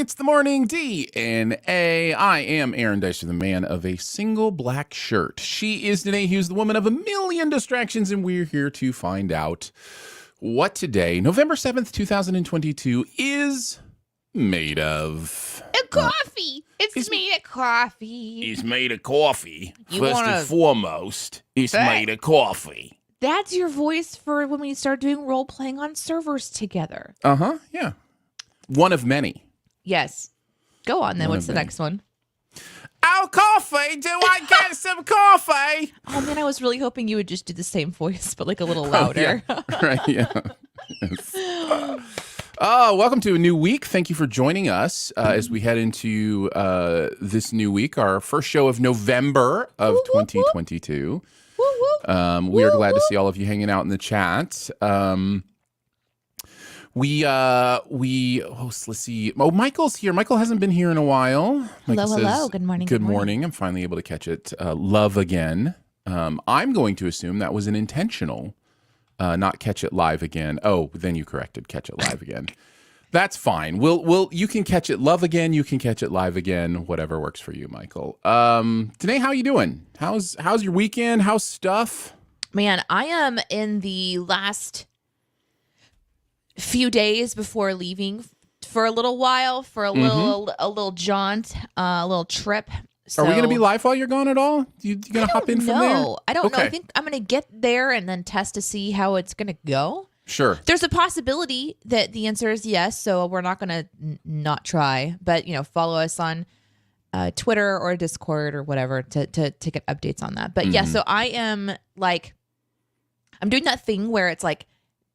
It's the morning DNA. I am Aaron Dicer, the man of a single black shirt. She is Danae Hughes, the woman of a million distractions, and we're here to find out what today, November 7th, 2022, is made of. A coffee. It's made of coffee. It's made of coffee. And foremost, it's made of coffee. That's your voice for when we start doing role playing on servers together. Uh-huh, yeah. One of many. Yes. Go on then. What's the next one? Oh, coffee! Do I get some coffee? Oh man, I was really hoping you would just do the same voice, but like a little louder. Oh, yeah. Right, yeah. Yes. Welcome to a new week. Thank you for joining us as we head into this new week, our first show of November of 2022. We are glad to see all of you hanging out in the chat. Let's see. Oh, Michael's here. Michael hasn't been here in a while. Michael Hello. Good morning. Good morning. I'm finally able to catch it. Love again. I'm going to assume that was an intentional, not catch it live again. Oh, then you corrected catch it live again. That's fine. You can catch it love again. You can catch it live again. Whatever works for you, Michael. Danae, how you doing? How's your weekend? How's stuff? Man, I am in the last few days before leaving for a little while, for a little jaunt, a little trip. So, are we going to be live while you're gone at all? You going to hop in from there? No, I don't know. I think I'm going to get there and then test to see how it's going to go. Sure. There's a possibility that the answer is yes, so we're not going to not try. But, follow us on Twitter or Discord or whatever to get updates on that. But yeah, so I am I'm doing that thing where it's like,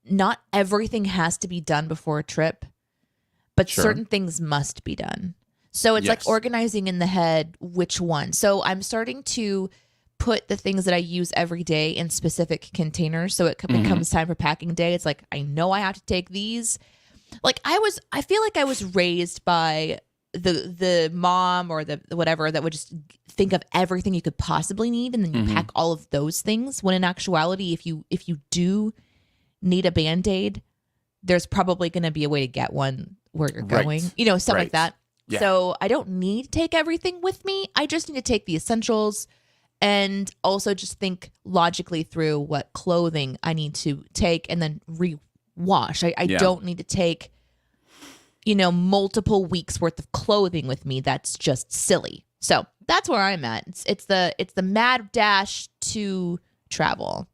not everything has to be done before a trip, but certain things must be done. So it's like organizing in the head which one. So I'm starting to put the things that I use every day in specific containers. So it becomes time for packing day. It's like, I know I have to take these. Like I feel like I was raised by the mom or the whatever that would just think of everything you could possibly need. And then you pack all of those things, when in actuality, if you do need a Band-Aid, there's probably going to be a way to get one where you're going, stuff like that. Yeah. So I don't need to take everything with me. I just need to take the essentials and also just think logically through what clothing I need to take and then re-wash. I don't need to take, multiple weeks worth of clothing with me. That's just silly. So that's where I'm at. It's the mad dash to travel.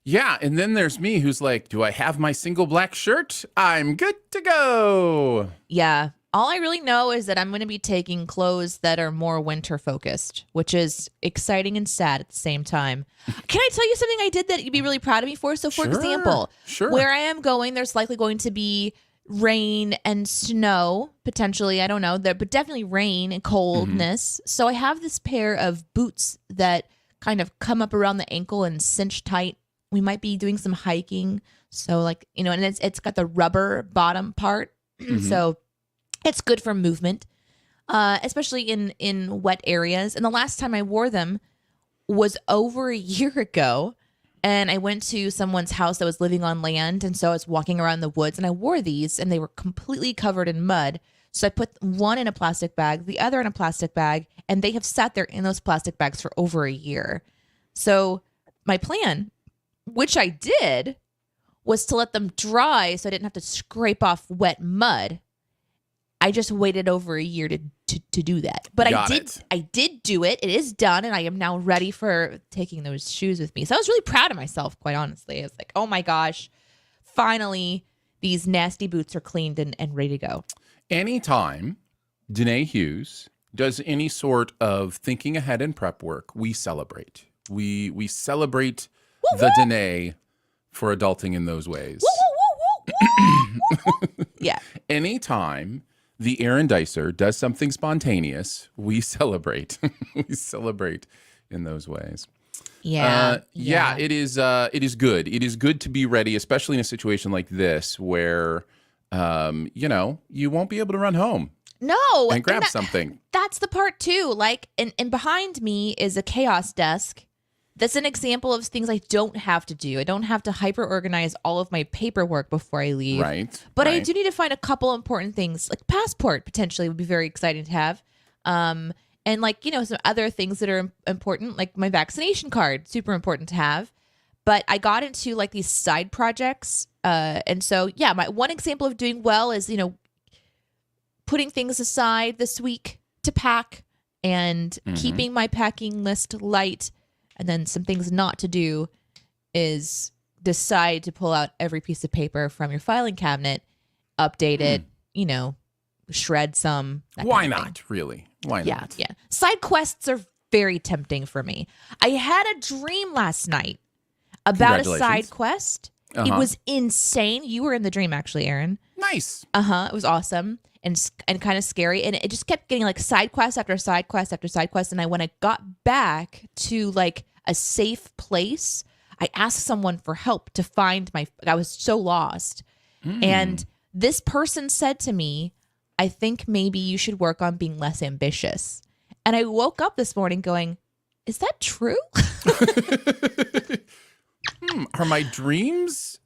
Yeah, and then there's me who's like, do I have my single black shirt? I'm good to go. Yeah. All I really know is that I'm going to be taking clothes that are more winter focused, which is exciting and sad at the same time. Can I tell you something I did that you'd be really proud of me for? So for example, where I am going, there's likely going to be rain and snow, potentially, I don't know, but definitely rain and coldness. So I have this pair of boots that kind of come up around the ankle and cinch tight. We might be doing some hiking. So and it's got the rubber bottom part. So it's good for movement, especially in wet areas. And the last time I wore them was over a year ago. And I went to someone's house that was living on land. And so I was walking around the woods and I wore these and they were completely covered in mud. So I put one in a plastic bag, the other in a plastic bag, and they have sat there in those plastic bags for over a year. So my plan, which I did, was to let them dry so I didn't have to scrape off wet mud. I just waited over a year to do that. But I did do it. It is done, and I am now ready for taking those shoes with me. So I was really proud of myself, quite honestly. I was like, oh my gosh, finally these nasty boots are cleaned and ready to go. Anytime Danae Hughes does any sort of thinking ahead and prep work, we celebrate. We celebrate the Danae for adulting in those ways. Yeah. Anytime the Aaron Dicer does something spontaneous, we celebrate. We celebrate in those ways. Yeah. It is good. It is good to be ready, especially in a situation like this where you won't be able to run home. No. And grab something. That's the part too. And behind me is a chaos desk that's an example of things I don't have to do. I don't have to hyper organize all of my paperwork before I leave. Right. But I right. do need to find a couple important things, like passport potentially would be very exciting to have. And like, some other things that are important, like my vaccination card, super important to have. But I got into like these side projects. And so, yeah, my one example of doing well is, putting things aside this week to pack and keeping my packing list light. And then some things not to do is decide to pull out every piece of paper from your filing cabinet, update it, shred some. Why not, really? Why not? Yeah. Side quests are very tempting for me. I had a dream last night about a side quest. It was insane. You were in the dream, actually, Aaron. Nice. It was awesome and kind of scary. And it just kept getting like side quest after side quest after side quest. And when I got back to like a safe place, I asked someone for help to find I was so lost. And this person said to me, I think maybe you should work on being less ambitious. And I woke up this morning going, is that true? Are my dreams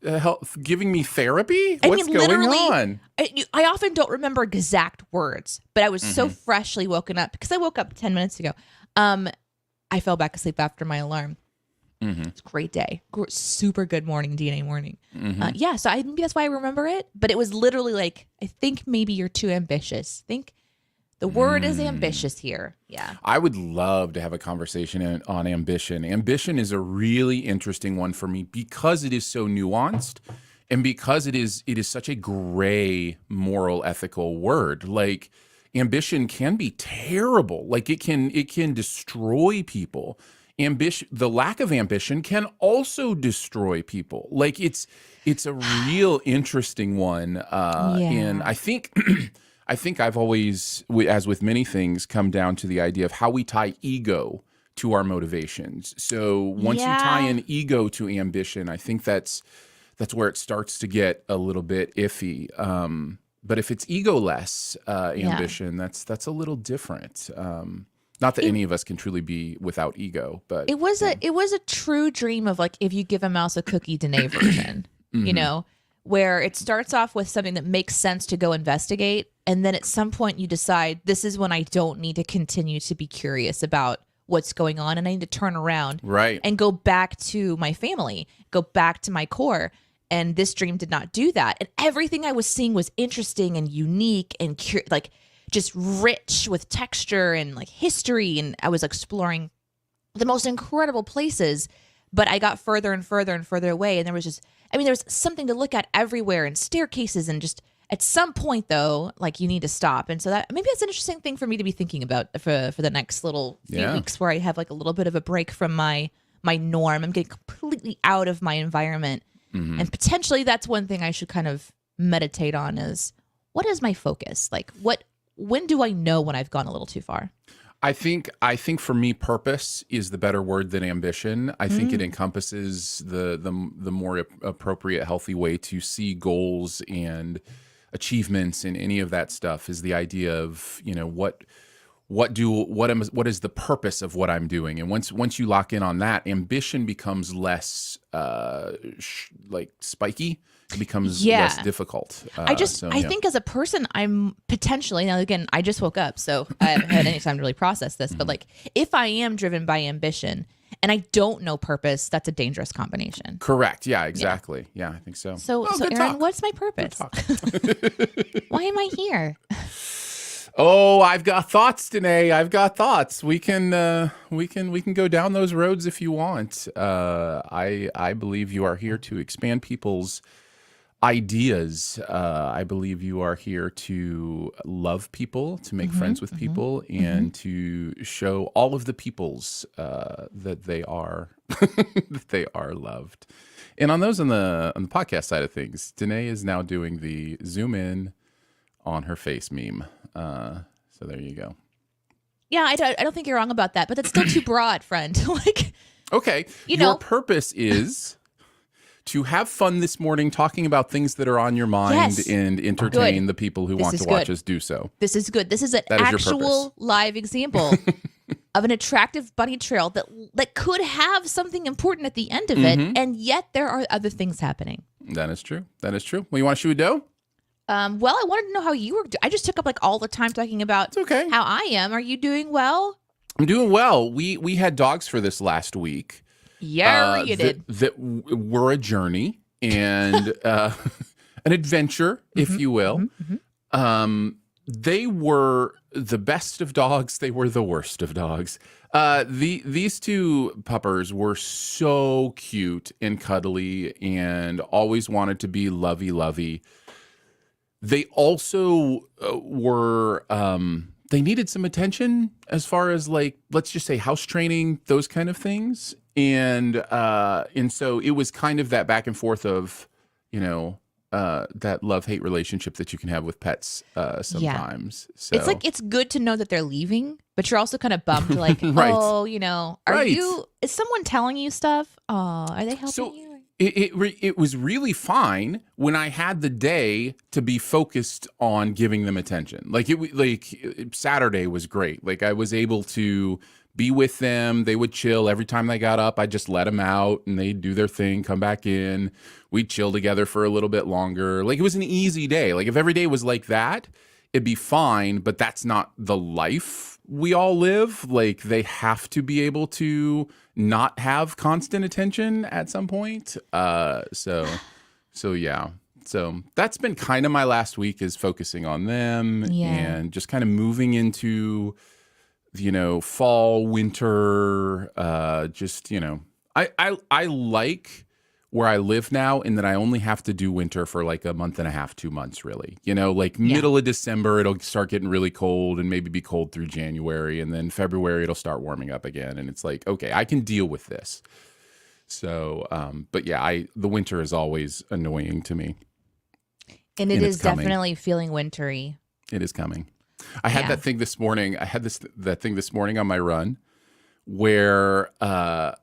giving me therapy? What's going on? I often don't remember exact words, but I was so freshly woken up because I woke up 10 minutes ago. I fell back asleep after my alarm. It's a great day. Super good morning, DNA morning. So maybe that's why I remember it. But it was literally like, I think maybe you're too ambitious. The word is ambitious here. Yeah. I would love to have a conversation on ambition. Ambition is a really interesting one for me because it is so nuanced and because it is such a gray moral ethical word. Like ambition can be terrible. Like it can destroy people. The lack of ambition can also destroy people. Like it's a real interesting one. And I think I've always, as with many things, come down to the idea of how we tie ego to our motivations. So once you tie an ego to ambition, I think that's where it starts to get a little bit iffy. But if it's egoless ambition, that's a little different. Not that any of us can truly be without ego, but it was a true dream of like if you give a mouse a cookie, Danae version, where it starts off with something that makes sense to go investigate, and then at some point you decide this is when I don't need to continue to be curious about what's going on, and I need to turn around and go back to my family, go back to my core. And this dream did not do that, and everything I was seeing was interesting and unique and just rich with texture and like history, and I was exploring the most incredible places, but I got further and further and further away, and there was something to look at everywhere and staircases, and just at some point though, like you need to stop. And so maybe that's an interesting thing for me to be thinking about for the next little few weeks, where I have like a little bit of a break from my norm. I'm getting completely out of my environment, and potentially that's one thing I should kind of meditate on is what is my focus? Like when do I know when I've gone a little too far? I think for me, purpose is the better word than ambition. I think it encompasses the more appropriate, healthy way to see goals and achievements and any of that stuff is the idea of, what is the purpose of what I'm doing? And once you lock in on that, ambition becomes less spiky. It becomes less difficult. I think as a person, I'm potentially, now again, I just woke up, so I haven't had any time to really process this, but like if I am driven by ambition and I don't know purpose, that's a dangerous combination. Correct. Yeah, exactly. Yeah, I think so. So Aaron, what's my purpose? Why am I here? Oh, I've got thoughts, Danae. I've got thoughts. We can go down those roads if you want. I believe you are here to expand people's ideas. I believe you are here to love people, to make friends with people, and to show all of the peoples that they are that they are loved. And on the podcast side of things, Danae is now doing the zoom in on her face meme. So there you go. Yeah, I don't think you're wrong about that, but that's still too broad, friend. Okay, your purpose is to have fun this morning talking about things that are on your mind and entertain the people who want to watch us do so. This is good. This is an actual live example of an attractive bunny trail that could have something important at the end of it, and yet there are other things happening. That is true. That is true. Well, you want to shoot a doe? Well, I wanted to know how you were. I just took up like all the time talking about It's okay. how I am. Are you doing well? I'm doing well. We had dogs for this last week. Yeah, you did. That were a journey and an adventure, if you will. They were the best of dogs. They were the worst of dogs. These two puppers were so cute and cuddly and always wanted to be lovey-lovey. They also were, they needed some attention as far as like, let's just say house training, those kind of things. And so it was kind of that back and forth of, that love-hate relationship that you can have with pets sometimes. Yeah. So it's like, it's good to know that they're leaving, but you're also kind of bummed, like, right. oh, is someone telling you stuff? Oh, are they helping you? It was really fine when I had the day to be focused on giving them attention. Like Saturday was great. Like I was able to be with them. They would chill every time they got up. I just let them out and they'd do their thing, come back in. We'd chill together for a little bit longer. Like it was an easy day. Like if every day was like that, it'd be fine, but that's not the life we all live. Like they have to be able to not have constant attention at some point. So yeah. So that's been kind of my last week, is focusing on them and just kind of moving into, fall, winter, I like where I live now in that I only have to do winter for like a month and a half, 2 months, really. Middle of December, it'll start getting really cold and maybe be cold through January. And then February, it'll start warming up again. And it's like, okay, I can deal with this. So, but yeah, the winter is always annoying to me. And it is definitely feeling wintry. It is coming. I had that thing this morning. I had that thing this morning on my run where I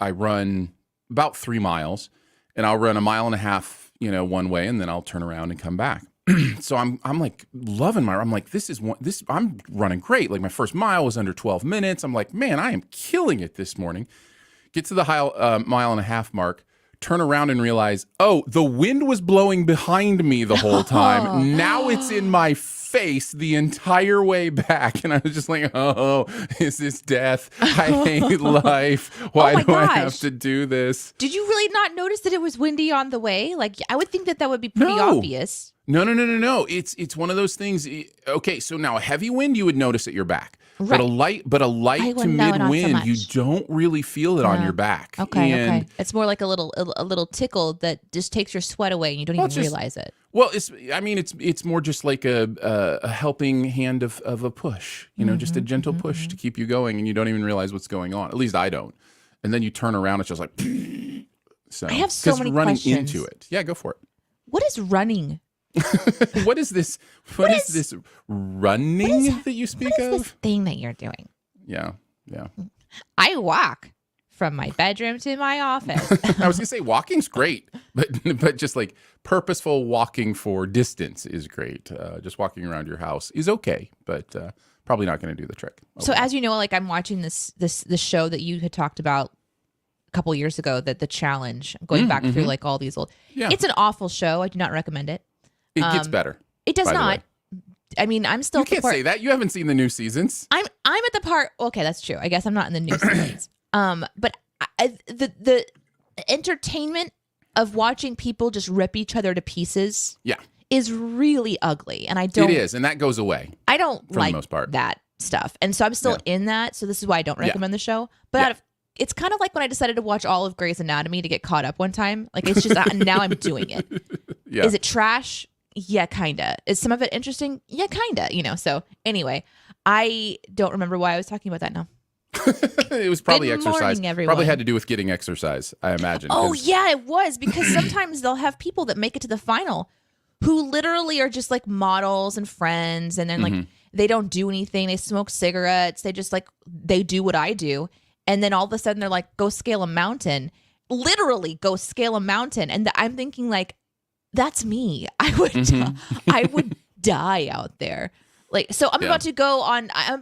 run about 3 miles, and I'll run 1.5 miles, one way, and then I'll turn around and come back. So I'm like loving I'm like, I'm running great. Like my first mile was under 12 minutes. I'm like, man, I am killing it this morning. Get to the 1.5 mile mark, turn around and realize, oh, the wind was blowing behind me the whole time. Now it's in my face the entire way back. And I was just like, oh, is this death? I hate life. Why do I have to do this? Did you really not notice that it was windy on the way? Like, I would think that would be pretty obvious. No. It's one of those things. Okay, so now a heavy wind you would notice at your back. Right. But a light to mid wind, you don't really feel it on your back. Okay. It's more like a little tickle that just takes your sweat away, and you don't even realize it. Well, it's more just like a helping hand of a push, just a gentle push to keep you going, and you don't even realize what's going on. At least I don't. And then you turn around, it's just like. So I have so many running questions. into it. Yeah, go for it. What is running? What is this? What is this running that you speak of? What is this thing that you're doing? Yeah. I walk from my bedroom to my office. I was gonna say walking's great, but just like purposeful walking for distance is great. Just walking around your house is okay, but probably not going to do the trick. Okay. So as you know, like I'm watching this show that you had talked about a couple years ago, that the challenge, going back through like all these old. Yeah. It's an awful show. I do not recommend it. It gets better. It does not. I mean, I'm still. You can't say that. You haven't seen the new seasons. I'm at the part. Okay, that's true. I guess I'm not in the new seasons. But the entertainment of watching people just rip each other to pieces. Yeah. Is really ugly, and I don't. It is, and that goes away. I don't for like the most part. that stuff, and so I'm still in that. So this is why I don't recommend the show. But it's kind of like when I decided to watch all of Grey's Anatomy to get caught up one time. Like it's just now I'm doing it. Yeah. Is it trash? Yeah, kinda. Is some of it interesting? Yeah, kinda. So anyway, I don't remember why I was talking about that now. It was probably Good exercise. morning, everyone. Probably had to do with getting exercise, I imagine. Oh yeah, it was, because sometimes they'll have people that make it to the final who literally are just like models and friends, and then like they don't do anything. They smoke cigarettes. They just like they do what I do, and then all of a sudden they're like, go scale a mountain. Literally go scale a mountain, and I'm thinking like, that's me. I would die out there. Like, so I'm Yeah. about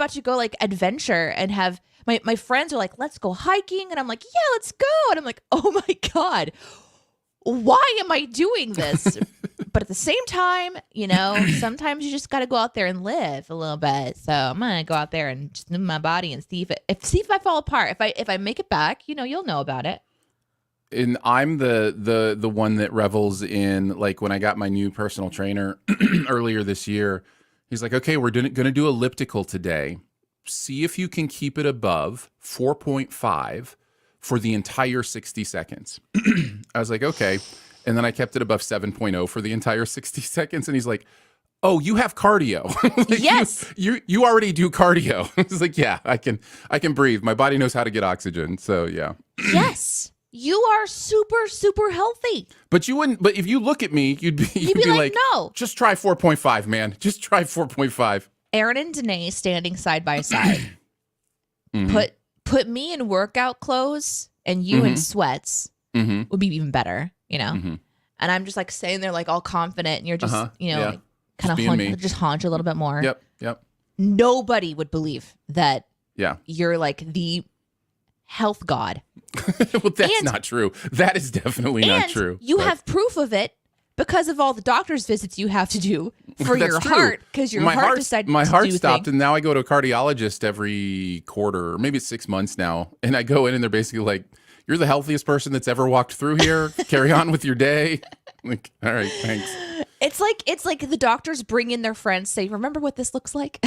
to go like adventure and have my friends are like, let's go hiking. And I'm like, yeah, let's go. And I'm like, oh my God, why am I doing this? But at the same time, sometimes you just got to go out there and live a little bit. So I'm going to go out there and just move my body and see if I fall apart. If I make it back, you'll know about it. And I'm the one that revels in, like, when I got my new personal trainer earlier this year, he's like, okay, we're going to do elliptical today. See if you can keep it above 4.5 for the entire 60 seconds. I was like, okay. And then I kept it above 7.0 for the entire 60 seconds. And he's like, oh, you have cardio. Like, Yes. You already do cardio. It's like, yeah, I can breathe. My body knows how to get oxygen. So yeah. Yes. You are super, super healthy. But if you look at me, you'd be like, no. Just try 4.5, man. Just try 4.5. Aaron and Danae standing side by side. Put me in workout clothes and you in sweats would be even better, And I'm just like sitting there like all confident, and you're just, like, kind of just haunch a little bit more. Yep. Nobody would believe that Yeah. you're like the health god. Well, that's not true. That is definitely not true. You have proof of it because of all the doctor's visits you have to do for your heart, because your heart decided my to heart do stopped, things. and now I go to a cardiologist every quarter, or maybe it's 6 months now, and I go in and they're basically like, you're the healthiest person that's ever walked through here. Carry on with your day. Like, all right, thanks. It's like the doctors bring in their friends, say, remember what this looks like?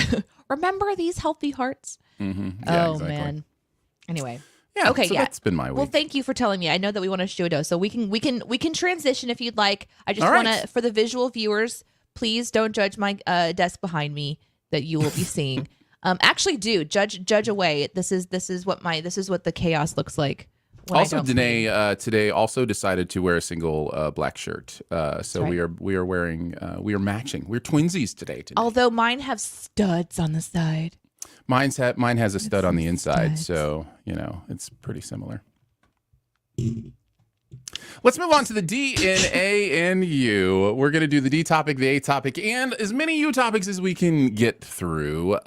Remember these healthy hearts? Mm-hmm. Yeah, oh, exactly. man. Anyway. Yeah, okay, so that's been my week. Well, thank you for telling me. I know that we want to show dose, so we can transition if you'd like. I just All want right. to, for the visual viewers, please don't judge my desk behind me that you will be seeing. Actually, do judge away. This is what the chaos looks like. Also, Danae today also decided to wear a single black shirt. So right. we are wearing we are matching. We're twinsies today. Although mine have studs on the side. Mine has a stud on the inside, studs. so it's pretty similar. Let's move on to the D, N, A, and U. We're going to do the D topic, the A topic, and as many U topics as we can get through.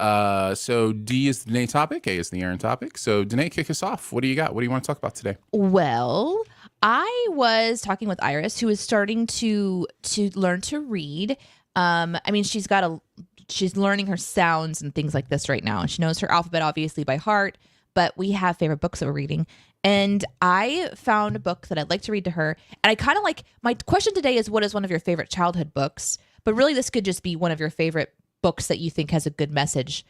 So D is the Danae topic, A is the Aaron topic. So Danae, kick us off. What do you got? What do you want to talk about today? Well, I was talking with Iris, who is starting to learn to read. I mean, she's learning her sounds and things like this right now. She knows her alphabet obviously by heart, but we have favorite books that we're reading. And I found a book that I'd like to read to her. And I kind of like, my question today is, what is one of your favorite childhood books? But really, this could just be one of your favorite books that you think has a good message.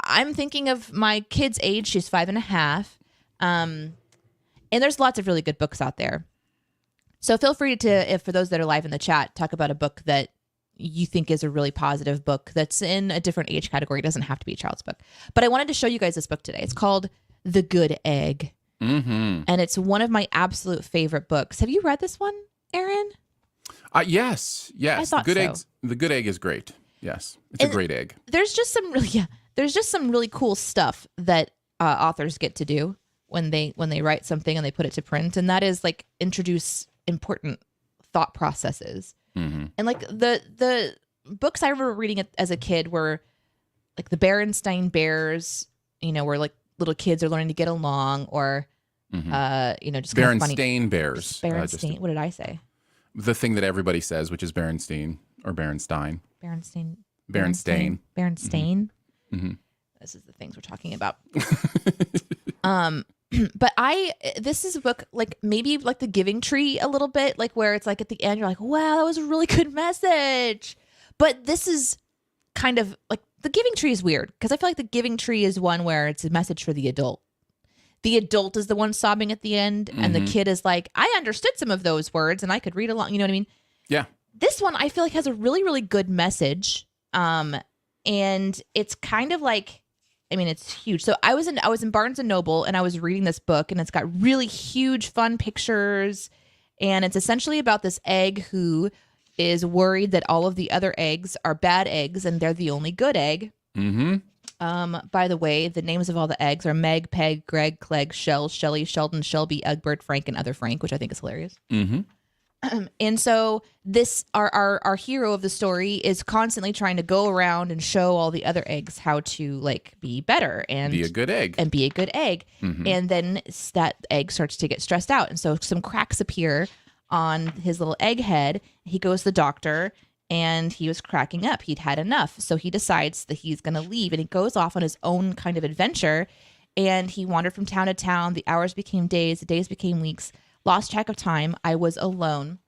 I'm thinking of my kid's age. She's 5.5. And there's lots of really good books out there. So feel free to, if for those that are live in the chat, talk about a book that you think is a really positive book that's in a different age category. It doesn't have to be a child's book. But I wanted to show you guys this book today. It's called The Good Egg. Mm-hmm. And it's one of my absolute favorite books. Have you read this one, Aaron? Yes. I thought The Good Egg is great. Yes, it's a great egg. There's just some really cool stuff that authors get to do when they write something and they put it to print, and that is like introduce important thought processes. Mm-hmm. And like the books I remember reading as a kid were like the Berenstain Bears, where like little kids are learning to get along, or just kind of funny. Berenstain Bears. Berenstain. What did I say? The thing that everybody says, which is Berenstein or Berenstein. Berenstain. Berenstain. Berenstain. Mm-hmm. This is the things we're talking about. But this is a book like maybe like The Giving Tree a little bit, like where it's like at the end you're like, wow, that was a really good message. But this is kind of like The Giving Tree is weird because I feel like The Giving Tree is one where it's a message for the adult. The adult is the one sobbing at the end, and the kid is like, I understood some of those words and I could read along. You know what I mean? Yeah. This one I feel like has a really, really good message. And it's kind of like, I mean, it's huge. So I was in Barnes and Noble and I was reading this book, and it's got really huge, fun pictures. And it's essentially about this egg who is worried that all of the other eggs are bad eggs and they're the only good egg. Mm-hmm. By the way, the names of all the eggs are Meg, Peg, Greg, Clegg, Shell, Shelly, Sheldon, Shelby, Egbert, Frank, and other Frank, which I think is hilarious. Mm-hmm. And so this our hero of the story is constantly trying to go around and show all the other eggs how to like be better and Be a good egg. and be a good egg. And then that egg starts to get stressed out. And so some cracks appear on his little egg head. He goes to the doctor and he was cracking up. He'd had enough. So he decides that he's going to leave and he goes off on his own kind of adventure. And he wandered from town to town. The hours became days. The days became weeks. Lost track of time. I was alone.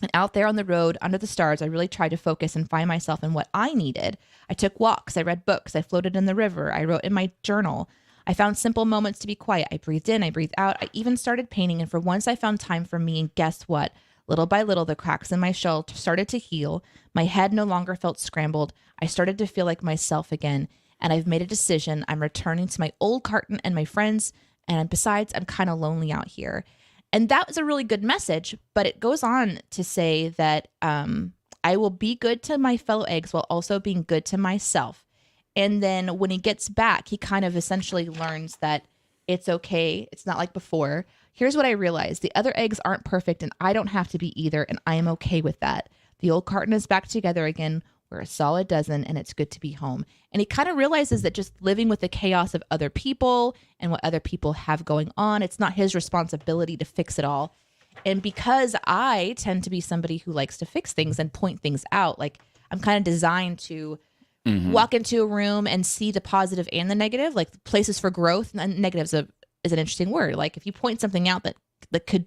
And out there on the road, under the stars, I really tried to focus and find myself in what I needed. I took walks. I read books. I floated in the river. I wrote in my journal. I found simple moments to be quiet. I breathed in. I breathed out. I even started painting. And for once, I found time for me. And guess what? Little by little, the cracks in my shell started to heal. My head no longer felt scrambled. I started to feel like myself again. And I've made a decision. I'm returning to my old carton and my friends. And besides, I'm kind of lonely out here. And that was a really good message, but it goes on to say that I will be good to my fellow eggs while also being good to myself. And then when he gets back, he kind of essentially learns that it's okay. It's not like before. Here's what I realized. The other eggs aren't perfect and I don't have to be either. And I am okay with that. The old carton is back together again. We're a solid dozen and it's good to be home. And he kind of realizes that just living with the chaos of other people and what other people have going on, it's not his responsibility to fix it all. And because I tend to be somebody who likes to fix things and point things out, like I'm kind of designed to walk into a room and see the positive and the negative, like places for growth. And negative is an interesting word. Like if you point something out that could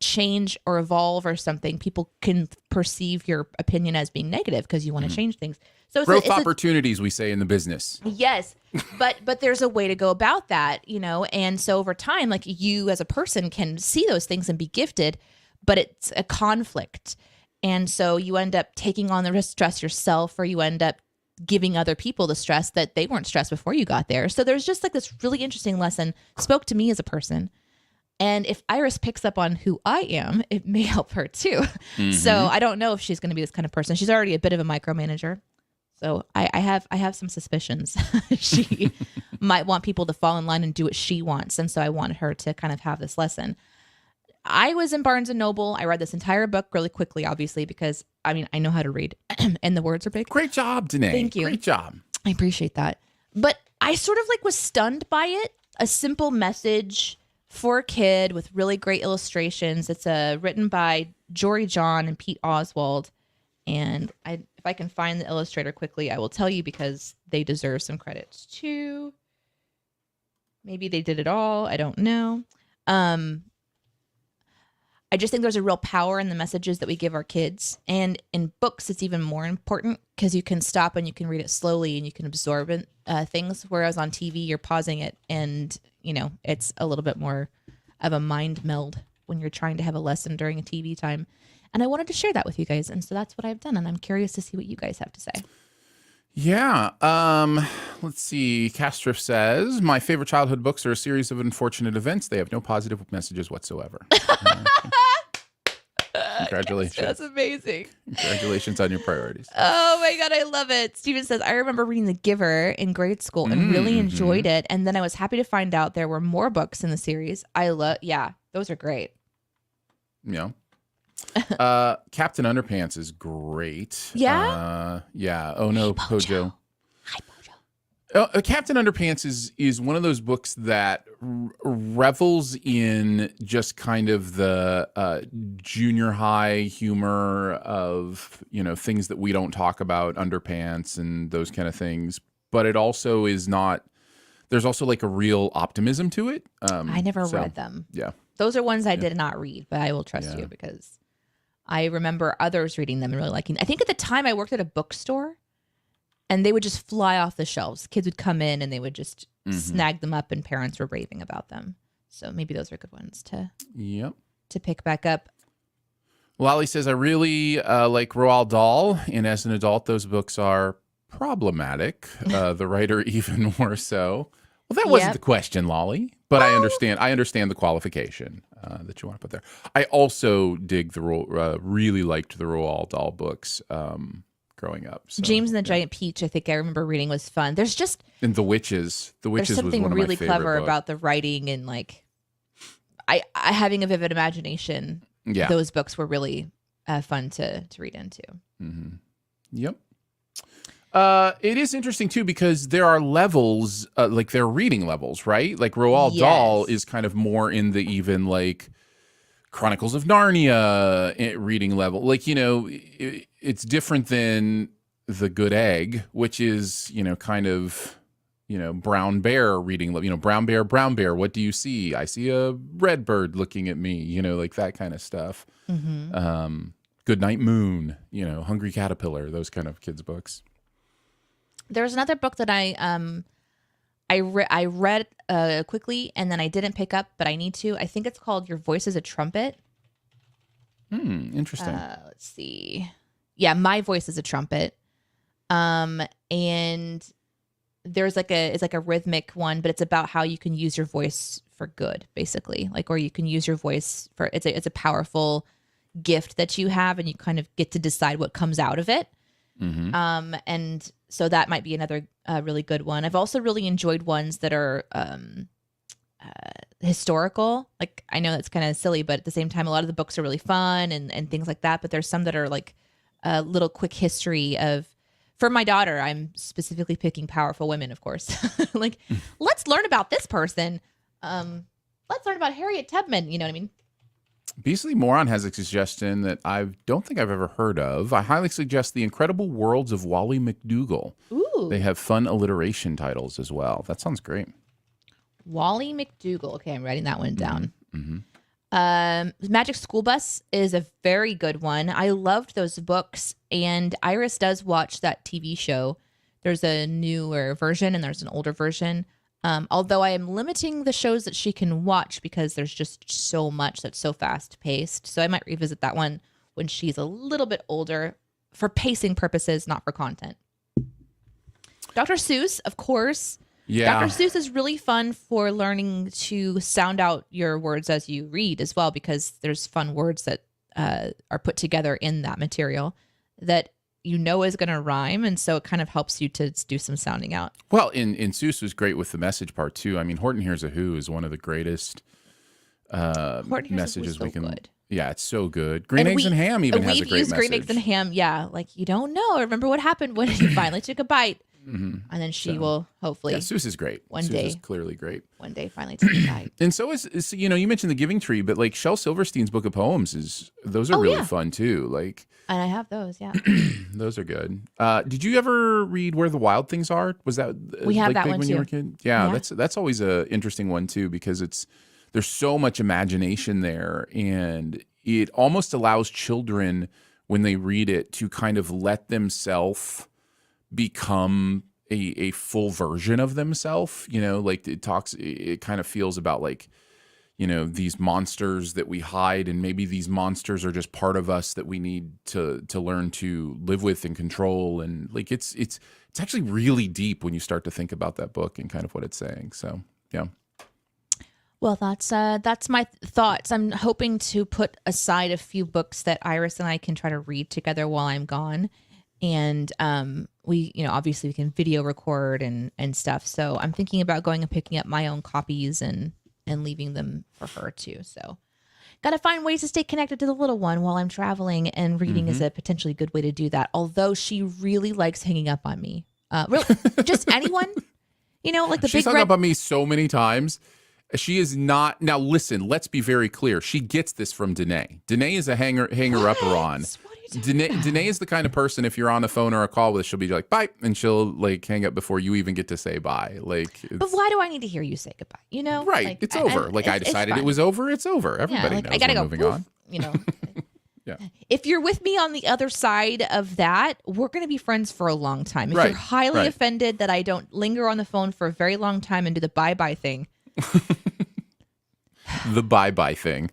change or evolve or something, people can perceive your opinion as being negative because you want to change things. So growth opportunities, we say in the business. Yes, but there's a way to go about that, you know. And so over time, like you as a person can see those things and be gifted, but it's a conflict, and so you end up taking on the stress yourself, or you end up giving other people the stress that they weren't stressed before you got there. So there's just like this really interesting lesson, spoke to me as a person. And if Iris picks up on who I am, it may help her too. So I don't know if she's going to be this kind of person. She's already a bit of a micromanager. So I have some suspicions. She might want people to fall in line and do what she wants. And so I wanted her to kind of have this lesson. I was in Barnes & Noble. I read this entire book really quickly, obviously, because I mean, I know how to read and the words are big. Great job, Danae. Thank you. Great job. I appreciate that. But I sort of like was stunned by it. A simple message for a kid with really great illustrations. It's written by Jory John and Pete Oswald. And if I can find the illustrator quickly, I will tell you because they deserve some credits too. Maybe they did it all. I don't know. I just think there's a real power in the messages that we give our kids. And in books, it's even more important because you can stop and you can read it slowly and you can absorb things. Whereas on TV, you're pausing it and, you know, it's a little bit more of a mind meld when you're trying to have a lesson during a TV time. And I wanted to share that with you guys. And so that's what I've done. And I'm curious to see what you guys have to say. Yeah. Let's see. Castriff says, my favorite childhood books are a series of unfortunate events. They have no positive messages whatsoever. Congratulations. That's amazing. Congratulations on your priorities. Oh my God, I love it. Steven says, I remember reading The Giver in grade school and really enjoyed it. And then I was happy to find out there were more books in the series. Yeah, those are great. Yeah. Captain Underpants is great. Yeah? Yeah. Oh no, Hey, Pojo. Hi, Pojo. Captain Underpants is one of those books that revels in just kind of the junior high humor of, you know, things that we don't talk about, underpants and those kind of things. But it also is not. There's also like a real optimism to it. I never read them. Yeah. Those are ones I did not read, but I will trust you because I remember others reading them and really liking. I think at the time I worked at a bookstore and they would just fly off the shelves. Kids would come in and they would just snag them up and parents were raving about them. So maybe those are good ones to pick back up. Lolly says, I really like Roald Dahl, and as an adult, those books are problematic. The writer even more so. Well, that wasn't the question, Lolly, but I understand the qualification that you want to put there. I also dig really liked the Roald Dahl books growing up. So, James and the Giant Peach, I think I remember reading, was fun. There's just and The Witches. There's something was one really of my favorite clever books. about the writing and like I having a vivid imagination Yeah. those books were really fun to read into. Yep. It is interesting too because there are levels, like there are reading levels, right? Like Roald Dahl is kind of more in the even like Chronicles of Narnia reading level. Like, it's different than The Good Egg, which is, kind of, brown bear reading, brown bear, what do you see? I see a red bird looking at me, like that kind of stuff. Good Night Moon, Hungry Caterpillar, those kind of kids' books. There's another book that I read quickly and then I didn't pick up, but I need to. I think it's called Your Voice is a Trumpet. Interesting. Let's see. Yeah, My Voice is a Trumpet. And there's it's like a rhythmic one, but it's about how you can use your voice for good, basically. Like, or you can use your voice for, it's a powerful gift that you have and you kind of get to decide what comes out of it. And so that might be another really good one. I've also really enjoyed ones that are historical. Like, I know that's kind of silly, but at the same time, a lot of the books are really fun and things like that. But there's some that are like a little quick history of, for my daughter, I'm specifically picking powerful women, of course. Like, let's learn about this person. Let's learn about Harriet Tubman. You know what I mean? Beastly Moron has a suggestion that I don't think I've ever heard of. I highly suggest The Incredible Worlds of Wally McDougall. Ooh. They have fun alliteration titles as well. That sounds great. Wally McDougall. Okay, I'm writing that one down. Magic School Bus is a very good one. I loved those books, and Iris does watch that TV show. There's a newer version and there's an older version. Although I am limiting the shows that she can watch because there's just so much that's so fast paced. So I might revisit that one when she's a little bit older for pacing purposes, not for content. Dr. Seuss, of course. Yeah. Dr. Seuss is really fun for learning to sound out your words as you read as well, because there's fun words that are put together in that material that is going to rhyme, and so it kind of helps you to do some sounding out. Well, in Seuss was great with the message part too. I mean, Horton Hears a Who is one of the greatest messages we can. Good. Yeah, it's so good. Green Eggs and Ham even has a great message. We've used Green Eggs and Ham. Yeah, like, you don't know. Remember what happened when you finally took a bite, and then she will hopefully. Yeah, Seuss is great. Seuss is clearly great. One day, finally take a bite. And so is you mentioned The Giving Tree, but like Shel Silverstein's Book of Poems those are really fun too. Like. And I have those, yeah. Those are good. Did you ever read Where the Wild Things Are? Was that we have like, that big one when too. You were a kid? Yeah, that's always a interesting one too, because there's so much imagination there, and it almost allows children when they read it to kind of let themselves become a full version of themselves. Like it kind of feels about like, these monsters that we hide, and maybe these monsters are just part of us that we need to learn to live with and control. And like, it's actually really deep when you start to think about that book and kind of what it's saying. So, yeah. Well, that's my thoughts. I'm hoping to put aside a few books that Iris and I can try to read together while I'm gone. And we, obviously we can video record and stuff. So I'm thinking about going and picking up my own copies and leaving them for her too. So got to find ways to stay connected to the little one while I'm traveling, and reading is a potentially good way to do that. Although she really likes hanging up on me. Just anyone, like the She's big hung up on me so many times. She is not. Now listen, let's be very clear. She gets this from Danae. Danae is a hanger-upper on. Danae is the kind of person, if you're on a phone or a call with, she'll be like, bye, and she'll like hang up before you even get to say bye. Like, but why do I need to hear you say goodbye? Right? Like, it's over. I decided it was over. It's over. Everybody knows. I gotta we're go. Moving on. Yeah. If you're with me on the other side of that, we're going to be friends for a long time. If you're highly offended that I don't linger on the phone for a very long time and do the bye-bye thing. The bye-bye thing.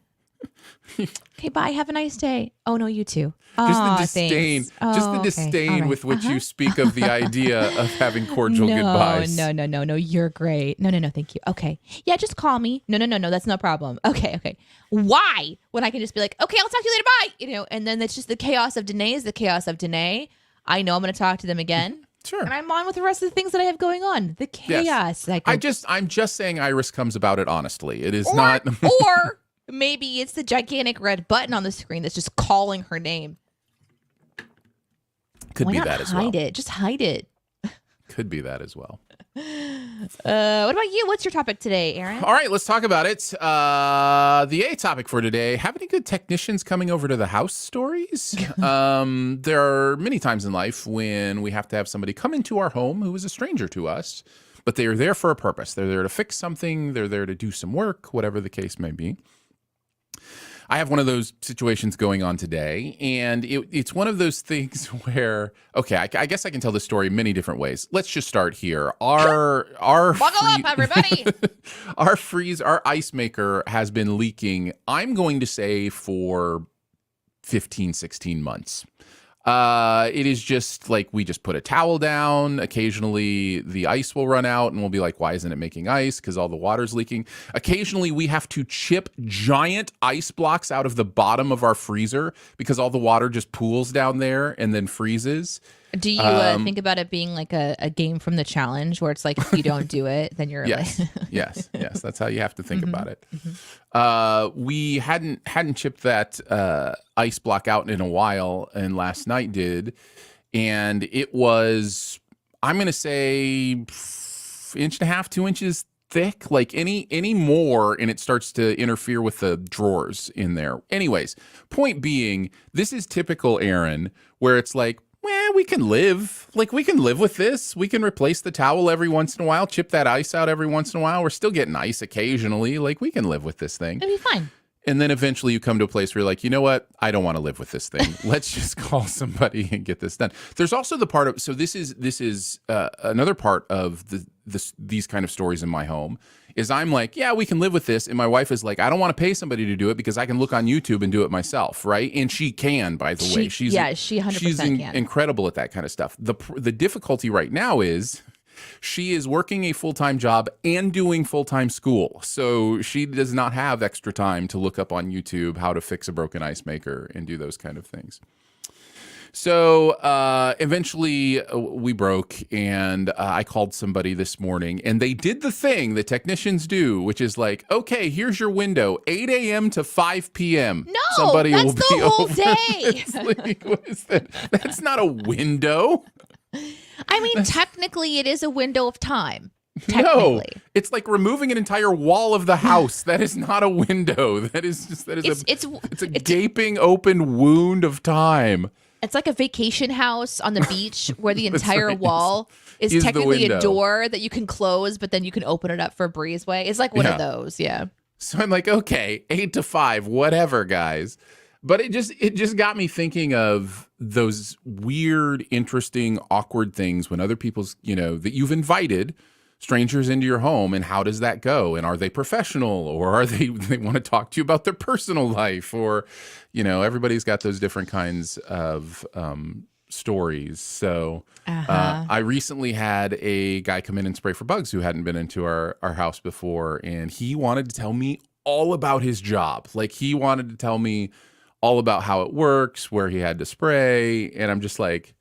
Okay, bye. Have a nice day. Oh, no, you too. Just the disdain. Oh, the disdain right. with which you speak of the idea of having cordial goodbyes. No. You're great. No. Thank you. Okay. Yeah, just call me. No. That's no problem. Okay. Why? When I can just be like, okay, I'll talk to you later. Bye. And then it's just the chaos of Danae is the chaos of Danae. I know I'm going to talk to them again. Sure. And I'm on with the rest of the things that I have going on. The chaos. Yes. I'm just saying Iris comes about it honestly. It is not. Or Maybe it's the gigantic red button on the screen that's just calling her name. Could Why be not that as well. hide it? Just hide it. Could be that as well. What about you? What's your topic today, Aaron? All right, let's talk about it. The A topic for today: have any good technicians coming over to the house stories? There are many times in life when we have to have somebody come into our home who is a stranger to us, but they are there for a purpose. They're there to fix something. They're there to do some work, whatever the case may be. I have one of those situations going on today, and it's one of those things where, okay, I guess I can tell the story many different ways. Let's just start here. Our Buckle up, everybody. our ice maker has been leaking, I'm going to say, for 15, 16 months. It is just like we just put a towel down. Occasionally the ice will run out and we'll be like, why isn't it making ice? Because all the water's leaking. Occasionally we have to chip giant ice blocks out of the bottom of our freezer because all the water just pools down there and then freezes. Do you think about it being like a game from the challenge where it's like if you don't do it, then you're yes, like yes. That's how you have to think about it. Mm-hmm. We hadn't chipped that ice block out in a while, and last night did, and it was, I'm going to say, 1.5 to 2 inches thick. Like any more, and it starts to interfere with the drawers in there. Anyways, point being, this is typical Aaron, where it's like, we can live. Like, we can live with this. We can replace the towel every once in a while, chip that ice out every once in a while. We're still getting ice occasionally. Like, we can live with this thing. it'll be fine. And then eventually you come to a place where you're like, you know what? I don't want to live with this thing. Let's just call somebody and get this done. There's also the part of, so this is another part of these kind of stories in my home is I'm like, yeah, we can live with this. And my wife is like, I don't want to pay somebody to do it because I can look on YouTube and do it myself, right? And she can, by the way. She 100% can. Incredible at that kind of stuff. The difficulty right now is she is working a full-time job and doing full-time school. So she does not have extra time to look up on YouTube how to fix a broken ice maker and do those kind of things. So eventually we broke, and I called somebody this morning, and they did the thing that technicians do, which is like, okay, here's your window, 8 a.m. to 5 p.m. No, somebody that's will the be whole over. day. It's like, what is that? That's not a window. I mean, technically, it is a window of time. No, it's like removing an entire wall of the house. That is not a window. That is it's a gaping open wound of time. It's like a vacation house on the beach where the entire right. wall is Is the technically a window. door that you can close, but then you can open it up for a breezeway. It's like one of those, yeah. So I'm like, okay, 8 to 5, whatever, guys. But it just got me thinking of those weird, interesting, awkward things when other people's, that you've invited strangers into your home, and how does that go? And are they professional, or are they want to talk to you about their personal life, or, everybody's got those different kinds of stories. So I recently had a guy come in and spray for bugs who hadn't been into our house before, and he wanted to tell me all about his job. Like, he wanted to tell me all about how it works, where he had to spray, and I'm just like,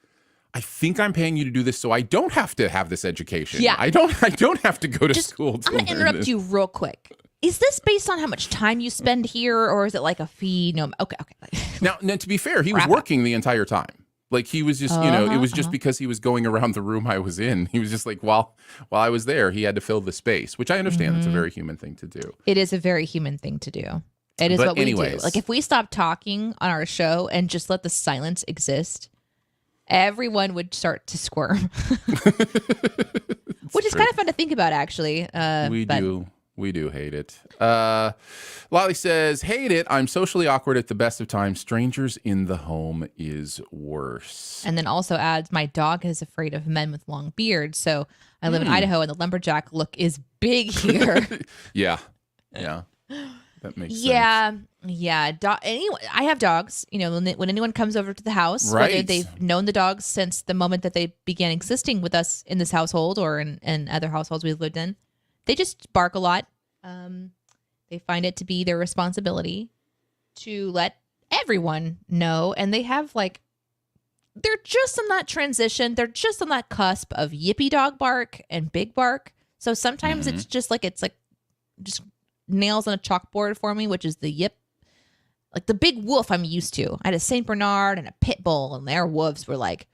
I think I'm paying you to do this so I don't have to have this education. Yeah. I don't have to go to school. I'm going to interrupt you real quick. Is this based on how much time you spend here, or is it like a fee? No. Okay. Now, to be fair, he was working the entire time. Like, he was just, it was just because he was going around the room I was in. He was just like, while I was there, he had to fill the space, which I understand. It's a very human thing to do. It is a very human thing to do. It is what we do. Like, if we stop talking on our show and just let the silence exist, everyone would start to squirm. Which is kind of fun to think about, actually. We do hate it. Lolly says, hate it. I'm socially awkward at the best of times. Strangers in the home is worse. And then also adds, my dog is afraid of men with long beards. So I live in Idaho, and the lumberjack look is big here. Yeah. That makes sense. Yeah. I have dogs. When anyone comes over to the house, right. whether they've known the dogs since the moment that they began existing with us in this household or in other households we've lived in, they just bark a lot. They find it to be their responsibility to let everyone know. And they have they're just on that transition. They're just on that cusp of yippy dog bark and big bark. So sometimes it's just nails on a chalkboard for me, which is the yip. Like the big wolf I'm used to. I had a Saint Bernard and a pit bull, and their wolves were like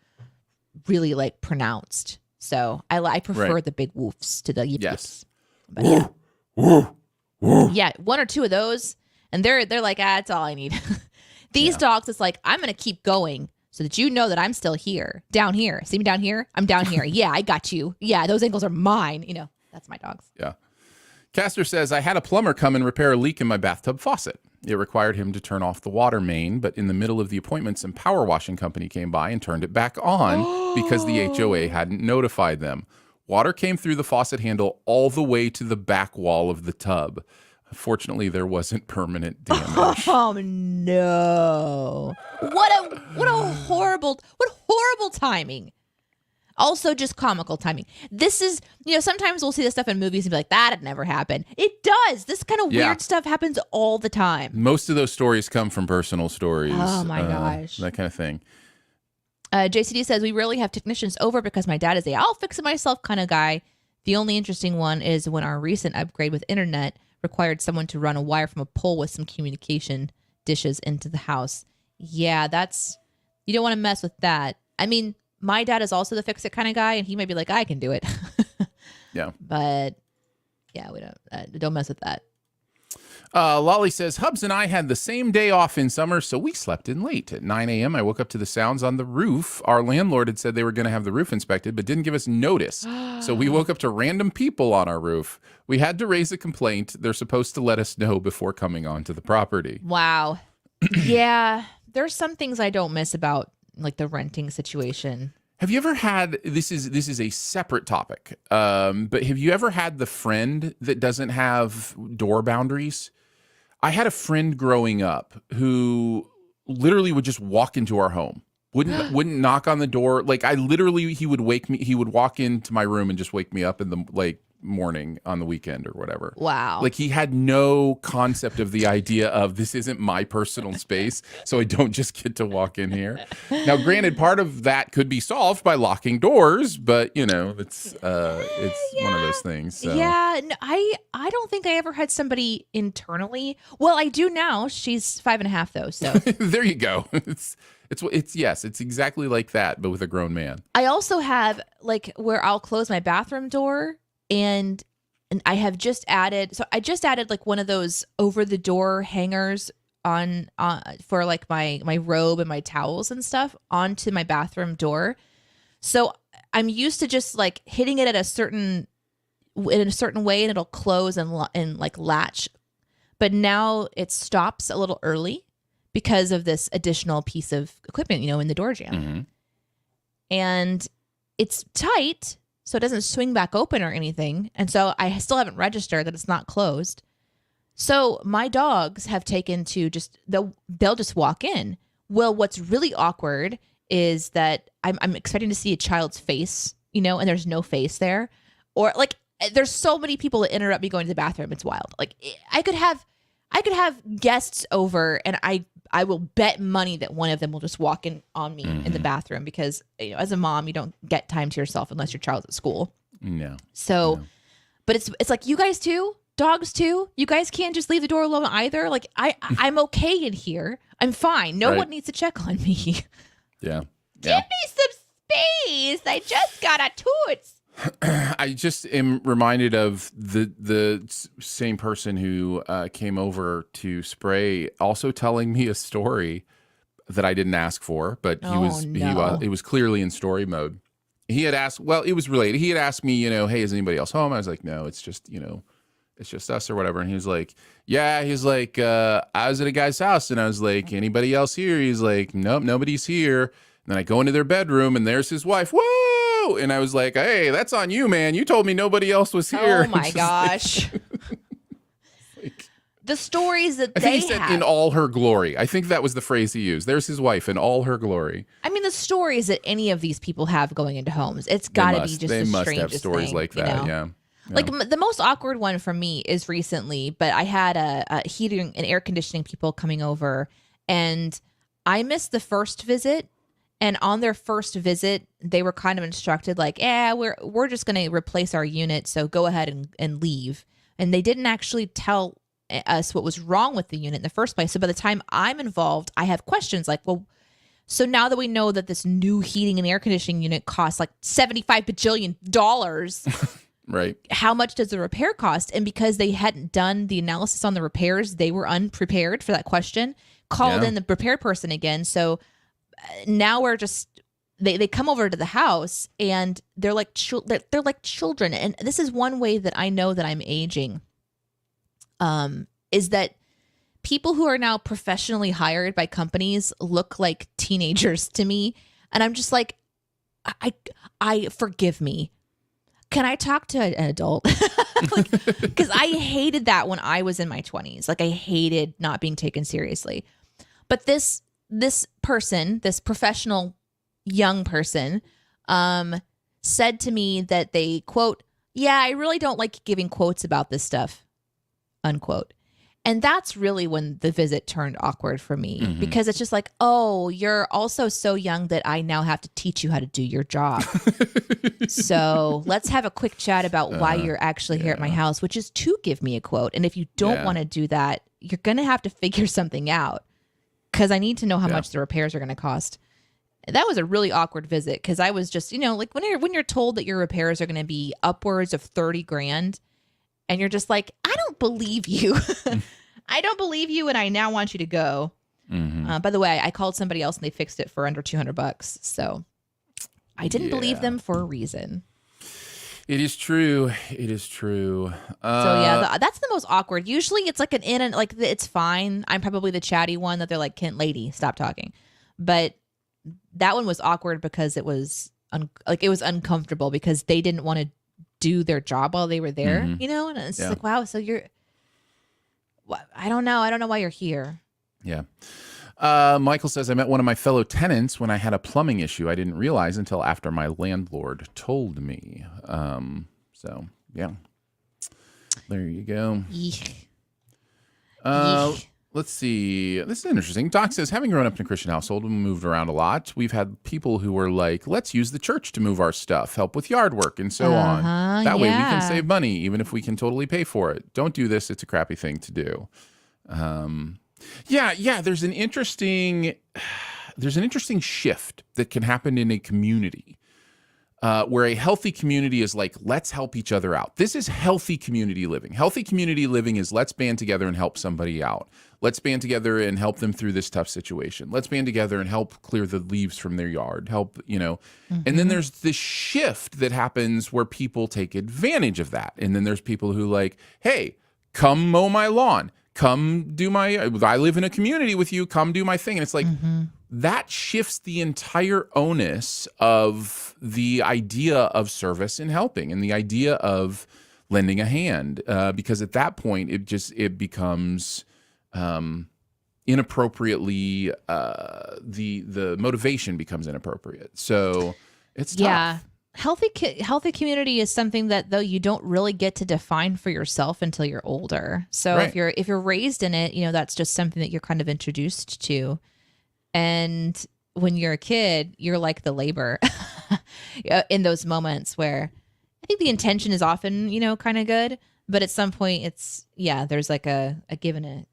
really like pronounced. So I prefer the big wolves to the yip yips. But yeah, one or two of those, and they're like, that's all I need. These dogs, it's like, I'm gonna keep going so that you know that I'm still here, down here. See me down here? I'm down here. Yeah, I got you. Yeah, those ankles are mine. You know, that's my dogs. Yeah. Castor says, I had a plumber come and repair a leak in my bathtub faucet. It required him to turn off the water main, but in the middle of the appointment, some power washing company came by and turned it back on because the HOA hadn't notified them. Water came through the faucet handle all the way to the back wall of the tub. Fortunately, there wasn't permanent damage. Oh no! What horrible timing. Also, just comical timing. This is, sometimes we'll see this stuff in movies and be like, that'd never happen. It does. This kind of weird stuff happens all the time. Most of those stories come from personal stories. Oh my gosh. That kind of thing. JCD says, we rarely have technicians over because my dad is I'll fix it myself kind of guy. The only interesting one is when our recent upgrade with internet required someone to run a wire from a pole with some communication dishes into the house. Yeah, you don't want to mess with that. I mean, my dad is also the fix-it kind of guy, and he might be like, I can do it. Yeah. But, yeah, we don't mess with that. Lolly says, Hubs and I had the same day off in summer, so we slept in late. At 9 a.m., I woke up to the sounds on the roof. Our landlord had said they were going to have the roof inspected, but didn't give us notice. So we woke up to random people on our roof. We had to raise a complaint. They're supposed to let us know before coming onto the property. Wow. Yeah. There's some things I don't miss about like the renting situation. Have you ever had, this is a separate topic, but have you ever had the friend that doesn't have door boundaries? I had a friend growing up who literally would just walk into our home, wouldn't knock on the door. Like he would wake me, he would walk into my room and just wake me up in the morning on the weekend or whatever. Wow. Like he had no concept of the idea of this isn't my personal space, so I don't just get to walk in here. Now, granted, part of that could be solved by locking doors, but it's one of those things. So. Yeah, no, I don't think I ever had somebody internally. Well, I do now. She's 5.5 though, so there you go. It's exactly like that, but with a grown man. I also have like where I'll close my bathroom door. And I have just added, like one of those over the door hangers on for like my robe and my towels and stuff onto my bathroom door. So I'm used to just like hitting it in a certain way and it'll close and like latch. But now it stops a little early because of this additional piece of equipment, in the door jamb. Mm-hmm. And it's tight. So it doesn't swing back open or anything. And so I still haven't registered that it's not closed. So my dogs have taken to they'll just walk in. Well, what's really awkward is that I'm expecting to see a child's face, and there's no face there. Or like there's so many people that interrupt me going to the bathroom. It's wild. Like I could have guests over and I will bet money that one of them will just walk in on me in the bathroom because, as a mom, you don't get time to yourself unless your child's at school. No. So, but it's like you guys too, dogs too. You guys can't just leave the door alone either. Like I'm okay in here. I'm fine. No one needs to check on me. Yeah. Give me some space. I just got a toots. I just am reminded of the same person who came over to spray, also telling me a story that I didn't ask for, but he was clearly in story mode. He had asked, well, it was related. He had asked me, hey, is anybody else home? I was like, no, it's just us or whatever. And he was like, yeah. He's like, I was at a guy's house, and I was like, anybody else here? He's like, nope, nobody's here. And then I go into their bedroom, and there's his wife. Whoa! And I was like, hey, that's on you, man. You told me nobody else was here. Oh, my gosh. The stories that he said in all her glory. I think that was the phrase he used. There's his wife in all her glory. I mean, the stories that any of these people have going into homes, it's got to be just they the must strangest have stories thing, like that, yeah. Like the most awkward one for me is recently, but I had a heating and air conditioning people coming over, and I missed the first visit. And on their first visit, they were kind of instructed like, we're just going to replace our unit. So go ahead and leave. And they didn't actually tell us what was wrong with the unit in the first place. So by the time I'm involved, I have questions like, well, so now that we know that this new heating and air conditioning unit costs like $75 bajillion, Right. how much does the repair cost? And because they hadn't done the analysis on the repairs, they were unprepared for that question, called in the repair person again. So now we're just, they come over to the house and they're like children. And this is one way that I know that I'm aging, is that people who are now professionally hired by companies look like teenagers to me. And I'm just like, I forgive me. Can I talk to an adult? Because I hated that when I was in my 20s. Like I hated not being taken seriously. But this person, this professional young person, said to me that they, quote, yeah, I really don't like giving quotes about this stuff, unquote. And that's really when the visit turned awkward for me, because it's just like, oh, you're also so young that I now have to teach you how to do your job. So let's have a quick chat about why you're actually here at my house, which is to give me a quote. And if you don't want to do that, you're going to have to figure something out, because I need to know how much the repairs are going to cost. That was a really awkward visit, because I was just, like when you're told that your repairs are going to be upwards of $30,000, and you're just like, I don't believe you. I don't believe you, and I now want you to go. By the way, I called somebody else and they fixed it for under $200. So I didn't believe them for a reason. It is true. It is true. So yeah, that's the most awkward. Usually it's like it's fine. I'm probably the chatty one that they're like, lady, stop talking. But that one was awkward because it was it was uncomfortable because they didn't want to do their job while they were there, and it's just like, wow, so you're, I don't know why you're here. Yeah. Michael says, I met one of my fellow tenants when I had a plumbing issue. I didn't realize until after my landlord told me. So yeah, there you go. Eek. Let's see. This is interesting. Doc says, having grown up in a Christian household and moved around a lot, we've had people who were like, let's use the church to move our stuff, help with yard work, and so on. That way we can save money, even if we can totally pay for it. Don't do this. It's a crappy thing to do. There's an interesting shift that can happen in a community. Where a healthy community is like, let's help each other out. This is healthy community living. Healthy community living is let's band together and help somebody out. Let's band together and help them through this tough situation. Let's band together and help clear the leaves from their yard. And then there's this shift that happens where people take advantage of that. And then there's people who like, hey, come mow my lawn. Come do I live in a community with you. Come do my thing. And it's like, that shifts the entire onus of the idea of service and helping and the idea of lending a hand. Because at that point, it becomes inappropriately, the motivation becomes inappropriate. So it's tough. Yeah. Healthy community is something that, though, you don't really get to define for yourself until you're older. So if you're raised in it, that's just something that you're kind of introduced to. And when you're a kid, you're like the labor in those moments where I think the intention is often, kind of good, but at some point there's like a give and a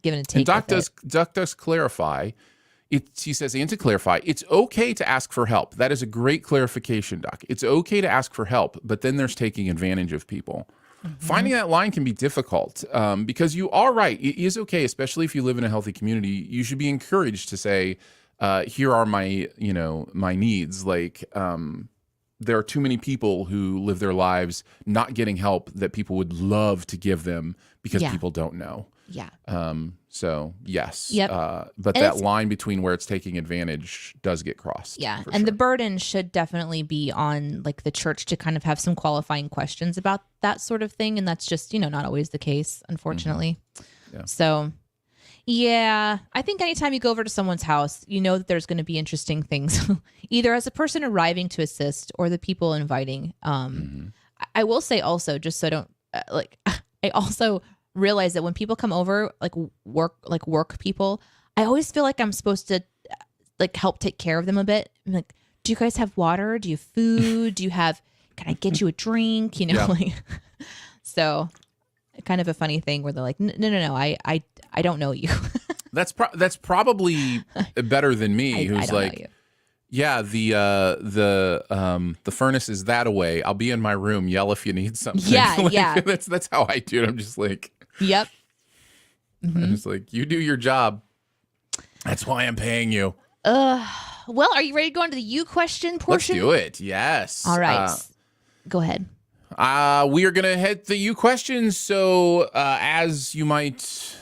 take. And Doc does clarify. He says, and to clarify, it's okay to ask for help. That is a great clarification, Doc. It's okay to ask for help, but then there's taking advantage of people. Finding that line can be difficult because you are right. It is okay, especially if you live in a healthy community. You should be encouraged to say, here are my needs. Like, there are too many people who live their lives not getting help that people would love to give them because people don't know. Yeah. So yes. Yep. But and that line between where it's taking advantage does get crossed. Yeah. And the burden should definitely be on like the church to kind of have some qualifying questions about that sort of thing. And that's just, not always the case, unfortunately. Yeah. So yeah, I think anytime you go over to someone's house, that there's going to be interesting things, either as a person arriving to assist or the people inviting. I will say also, just so I don't I also realize that when people come over, like work people, I always feel like I'm supposed to help take care of them a bit. I'm like, do you guys have water? Do you have food? Can I get you a drink? So kind of a funny thing where they're like, no, I don't know you. That's probably better than me, I who's don't know like, you. yeah, the furnace is that away. I'll be in my room. Yell if you need something. Yeah, Like, yeah. That's how I do it. I'm just like, Yep. I'm just like, you do your job. That's why I'm paying you. Well, are you ready to go into the you question portion? Let's do it. Yes. All right. Go ahead. We are gonna hit the you questions. So as you might,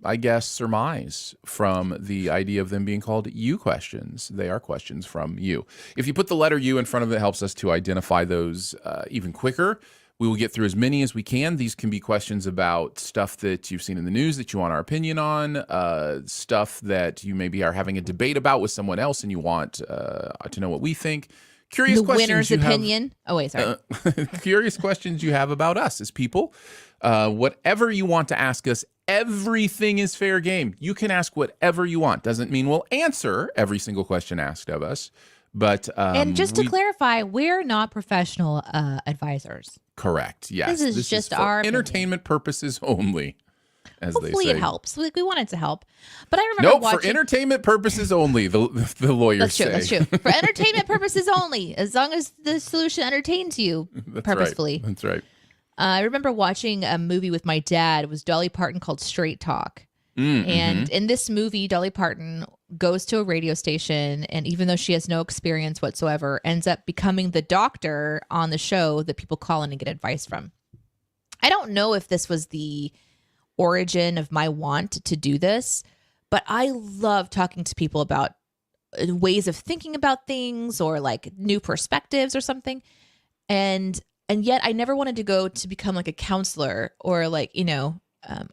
I guess, surmise from the idea of them being called you questions, they are questions from you. If you put the letter U in front of it, helps us to identify those even quicker. We will get through as many as we can. These can be questions about stuff that you've seen in the news that you want our opinion on, stuff that you maybe are having a debate about with someone else and you want to know what we think. Curious The questions winner's you have- opinion. Oh, wait, sorry. curious questions you have about us as people. Whatever you want to ask us, everything is fair game. You can ask whatever you want. Doesn't mean we'll answer every single question asked of us. But and just to clarify, we're not professional advisors. Correct. Yes. This is just for our entertainment purposes only, as Hopefully they say. it helps. We want it to help. But I remember Nope, watching. for entertainment purposes only, the lawyers That's true. say. That's true. For entertainment purposes only, as long as the solution entertains you purposefully. That's right. I remember watching a movie with my dad. It was Dolly Parton called Straight Talk. And in this movie, Dolly Parton goes to a radio station, and even though she has no experience whatsoever, ends up becoming the doctor on the show that people call in and get advice from. I don't know if this was the origin of my want to do this, but I love talking to people about ways of thinking about things or like new perspectives or something. And yet I never wanted to go to become like a counselor or like,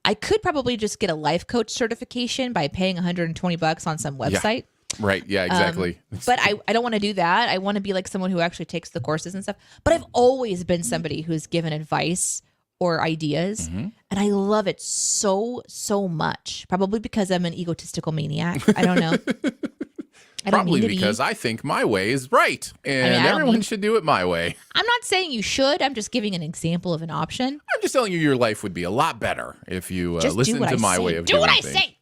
I could probably just get a life coach certification by paying $120 on some website. Yeah. Right. Yeah, exactly. But I don't want to do that. I want to be like someone who actually takes the courses and stuff. But I've always been somebody who's given advice or ideas. And I love it so, so much. Probably because I'm an egotistical maniac. I don't know. Probably because I think my way is right, and everyone should do it my way. I'm not saying you should. I'm just giving an example of an option. I'm just telling you your life would be a lot better if you Just listen to my way of doing things. Do what I say.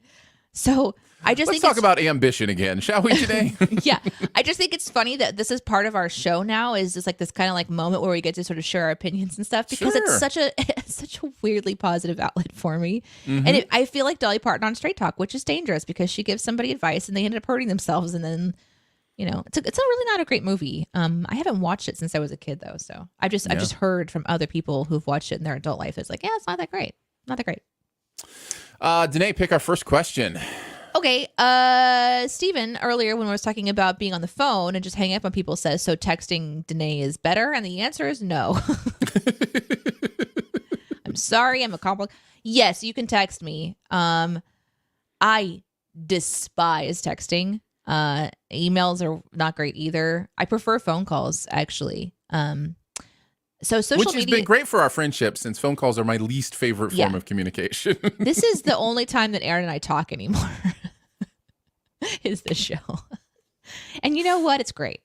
So I just Let's think talk about ambition again, shall we today? Yeah. I just think it's funny that this is part of our show now, is just like this kind of like moment where we get to sort of share our opinions and stuff, because Sure. it's such a weirdly positive outlet for me. And I feel like Dolly Parton on Straight Talk, which is dangerous because she gives somebody advice and they end up hurting themselves, and then it's a really not a great movie. I haven't watched it since I was a kid though, so I've just heard from other people who've watched it in their adult life. It's like, yeah, it's not that great. Not that great. Danae, pick our first question. Okay, Steven, earlier when we were talking about being on the phone and just hanging up on people, says, so texting Danae is better? And the answer is no. I'm sorry, I'm a complex. Yes, you can text me. I despise texting. Emails are not great either. I prefer phone calls, actually. So social Which has media been great for our friendship, since phone calls are my least favorite form of communication. This is the only time that Aaron and I talk anymore. Is this show. And you know what? It's great.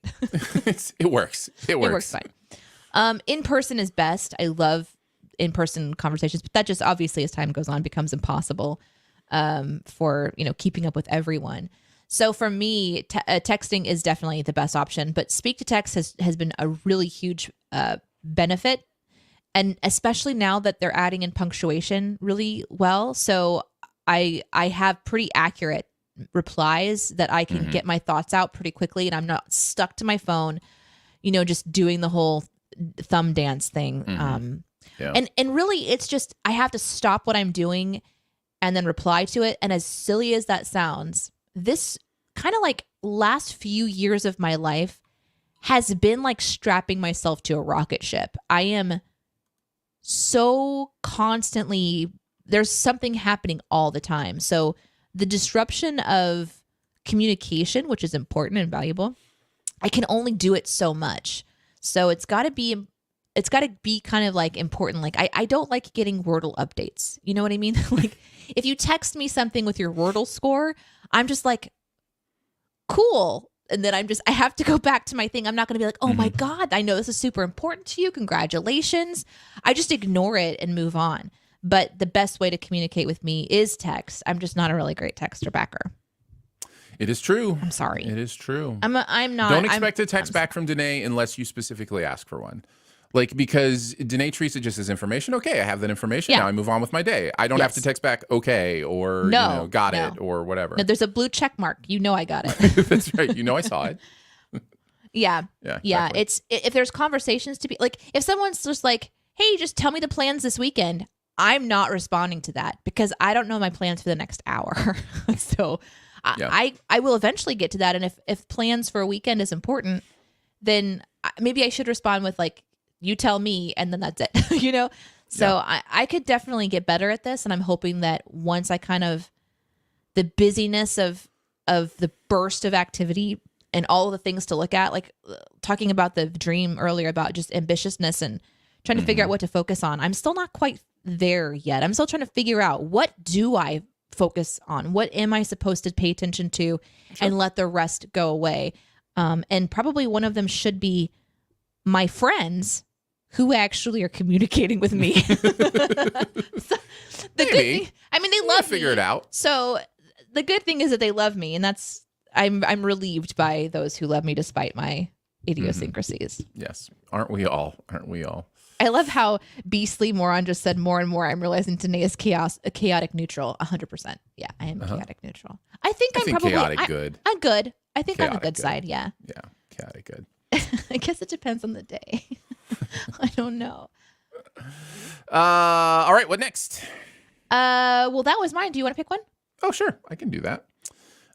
It works. It works. Fine. In person is best. I love in-person conversations, but that just obviously as time goes on becomes impossible for keeping up with everyone. So for me, texting is definitely the best option, but speak to text has been a really huge benefit, and especially now that they're adding in punctuation really well. So I have pretty accurate replies that I can get my thoughts out pretty quickly, and I'm not stuck to my phone, just doing the whole thumb dance thing. And really it's just, I have to stop what I'm doing and then reply to it. And as silly as that sounds, this kind of like last few years of my life has been like strapping myself to a rocket ship. I am so constantly, there's something happening all the time. So the disruption of communication, which is important and valuable, I can only do it so much. So it's got to be kind of like important. Like I don't like getting Wordle updates. You know what I mean? Like if you text me something with your Wordle score, I'm just like, cool. And then I have to go back to my thing. I'm not going to be like, oh my God, I know this is super important to you. Congratulations. I just ignore it and move on. But the best way to communicate with me is text. I'm just not a really great texter backer. It is true. I'm sorry. It is true. I'm not. Don't expect a text back from Danae unless you specifically ask for one. Like, because Danae treats it just as information. Okay, I have that information. Yeah. Now I move on with my day. I don't have to text back, okay, or got it, or whatever. No, there's a blue check mark. You know I got it. That's right. You know I saw it. Yeah. Exactly. It's if there's conversations to be like, if someone's just like, hey, just tell me the plans this weekend, I'm not responding to that because I don't know my plans for the next hour. So I will eventually get to that. And if plans for a weekend is important, then maybe I should respond with like, you tell me, and then that's it, So I could definitely get better at this. And I'm hoping that once I kind of, the busyness of the burst of activity and all the things to look at, like talking about the dream earlier about just ambitiousness and trying to figure out what to focus on. I'm still not quite there yet. I'm still trying to figure out, what do I focus on? What am I supposed to pay attention to and let the rest go away? And probably one of them should be my friends who actually are communicating with me. Maybe. They love me. Figure it out. So the good thing is that they love me, and I'm relieved by those who love me despite my idiosyncrasies. Yes. Aren't we all? Aren't we all? I love how Beastly Moron just said more and more. I'm realizing Danae is chaotic neutral. 100%. Yeah, I am chaotic neutral. I think I'm probably chaotic good. I'm good. I think I'm the good Chaotic side. Yeah. Yeah. Chaotic good. I guess it depends on the day. I don't know. All right. What next? Well, that was mine. Do you want to pick one? Oh, sure. I can do that.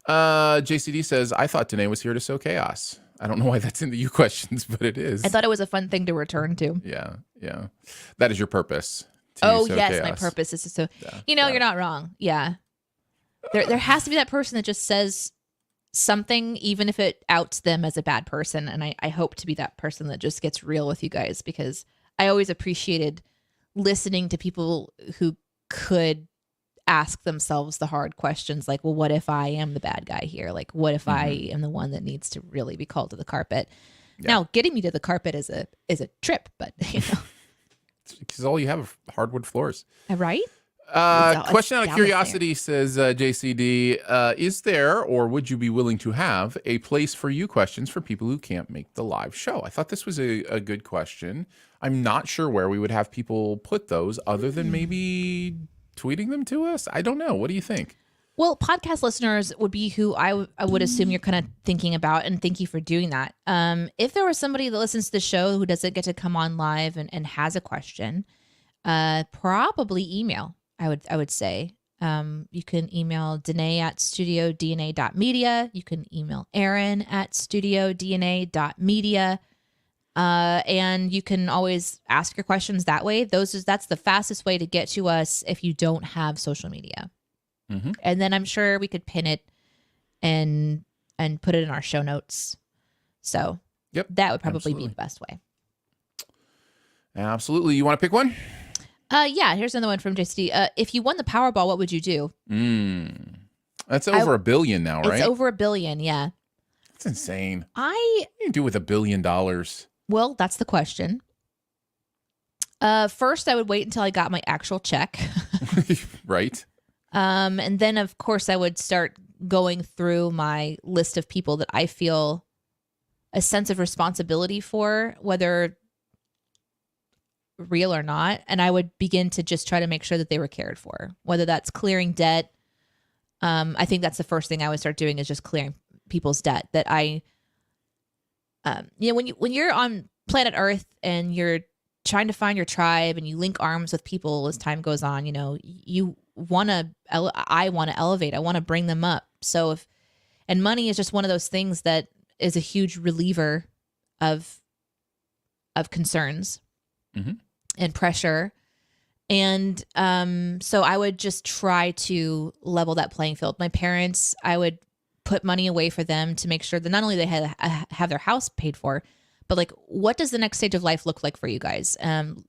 JCD says, I thought Danae was here to sow chaos. I don't know why that's in the you questions, but it is. I thought it was a fun thing to return to. Yeah. Yeah. That is your purpose. Oh, yes. My purpose is to sow. You're not wrong. Yeah. There has to be that person that just says something, even if it outs them as a bad person. And I hope to be that person that just gets real with you guys, because I always appreciated listening to people who could ask themselves the hard questions like, well, what if I am the bad guy here? Like, what if I am the one that needs to really be called to the carpet? Yeah. Now, getting me to the carpet is a trip, but because all you have are hardwood floors. Right? Question out of curiosity, says JCD, is there, or would you be willing to have, a place for you questions for people who can't make the live show? I thought this was a good question. I'm not sure where we would have people put those other than maybe tweeting them to us. I don't know. What do you think? Well, podcast listeners would be who I would assume you're kind of thinking about, and thank you for doing that. If there was somebody that listens to the show who doesn't get to come on live and has a question, probably email. I would say you can email Danae at studiodna.media. You can email Aaron at studiodna.media. And you can always ask your questions that way. That's the fastest way to get to us if you don't have social media. Mm-hmm. And then I'm sure we could pin it and put it in our show notes. So that would probably be the best way. Absolutely. You want to pick one? Yeah, here's another one from JCD. If you won the Powerball, what would you do? That's over $1 billion now, right? It's over $1 billion, yeah. That's insane. What do you do with $1 billion? Well, that's the question. First, I would wait until I got my actual check. Right. And then, of course, I would start going through my list of people that I feel a sense of responsibility for, whether real or not. And I would begin to just try to make sure that they were cared for, whether that's clearing debt. I think that's the first thing I would start doing, is just clearing people's debt that when you're on planet Earth and you're trying to find your tribe and you link arms with people as time goes on, I want to elevate. I want to bring them up. So and money is just one of those things that is a huge reliever of concerns and pressure. And so I would just try to level that playing field. My parents, I would put money away for them to make sure that not only they have their house paid for, but like, what does the next stage of life look like for you guys?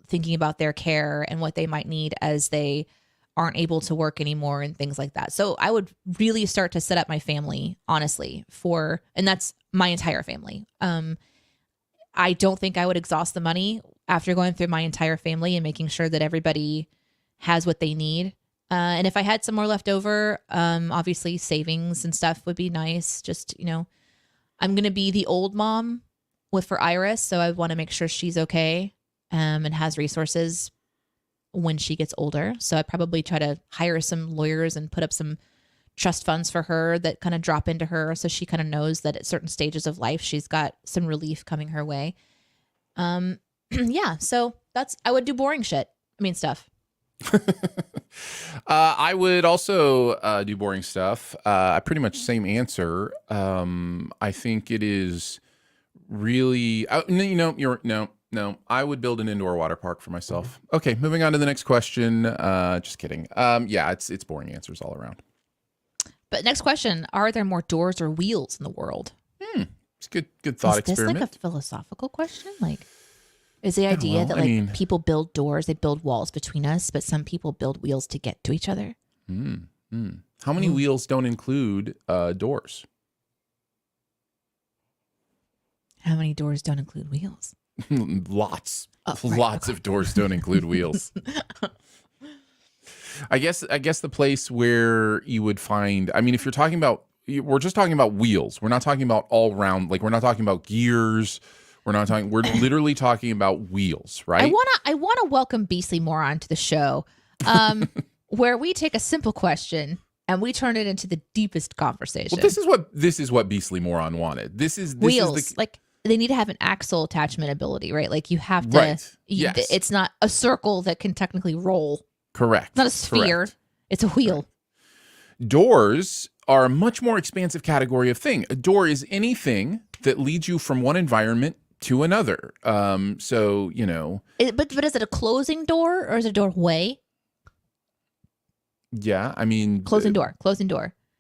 Thinking about their care and what they might need as they aren't able to work anymore and things like that. So I would really start to set up my family, honestly, and that's my entire family. I don't think I would exhaust the money after going through my entire family and making sure that everybody has what they need. And if I had some more left over, obviously savings and stuff would be nice. Just, I'm going to be the old mom for Iris. So I want to make sure she's okay and has resources when she gets older. So I'd probably try to hire some lawyers and put up some trust funds for her that kind of drop into her. So she kind of knows that at certain stages of life, she's got some relief coming her way. Yeah. So I would do boring shit. I mean, stuff. I would also do boring stuff. Pretty much same answer. I think it is really, no. I would build an indoor water park for myself. Okay, moving on to the next question. Just kidding. Yeah, it's boring answers all around. But next question: are there more doors or wheels in the world? It's a good thought experiment. Is this like a philosophical question? Like, is the idea that people build doors, they build walls between us, but some people build wheels to get to each other? How many wheels don't include doors? How many doors don't include wheels? Lots. Lots of doors don't include wheels. I guess the place where you would find, I mean, if you're talking about, we're just talking about wheels. We're not talking about all round, like we're not talking about gears. We're literally talking about wheels, right? I wanna welcome Beastly Moron to the show, where we take a simple question and we turn it into the deepest conversation. Well, this is what Beastly Moron wanted. This is wheels. Like they need to have an axle attachment ability, right? Like you have to. Right. Yes. It's not a circle that can technically roll. Correct. It's not a sphere. Correct. It's a wheel. Doors are a much more expansive category of thing. A door is anything that leads you from one environment to another. So, But is it a closing door or is it a doorway? Yeah, I mean... Closing door.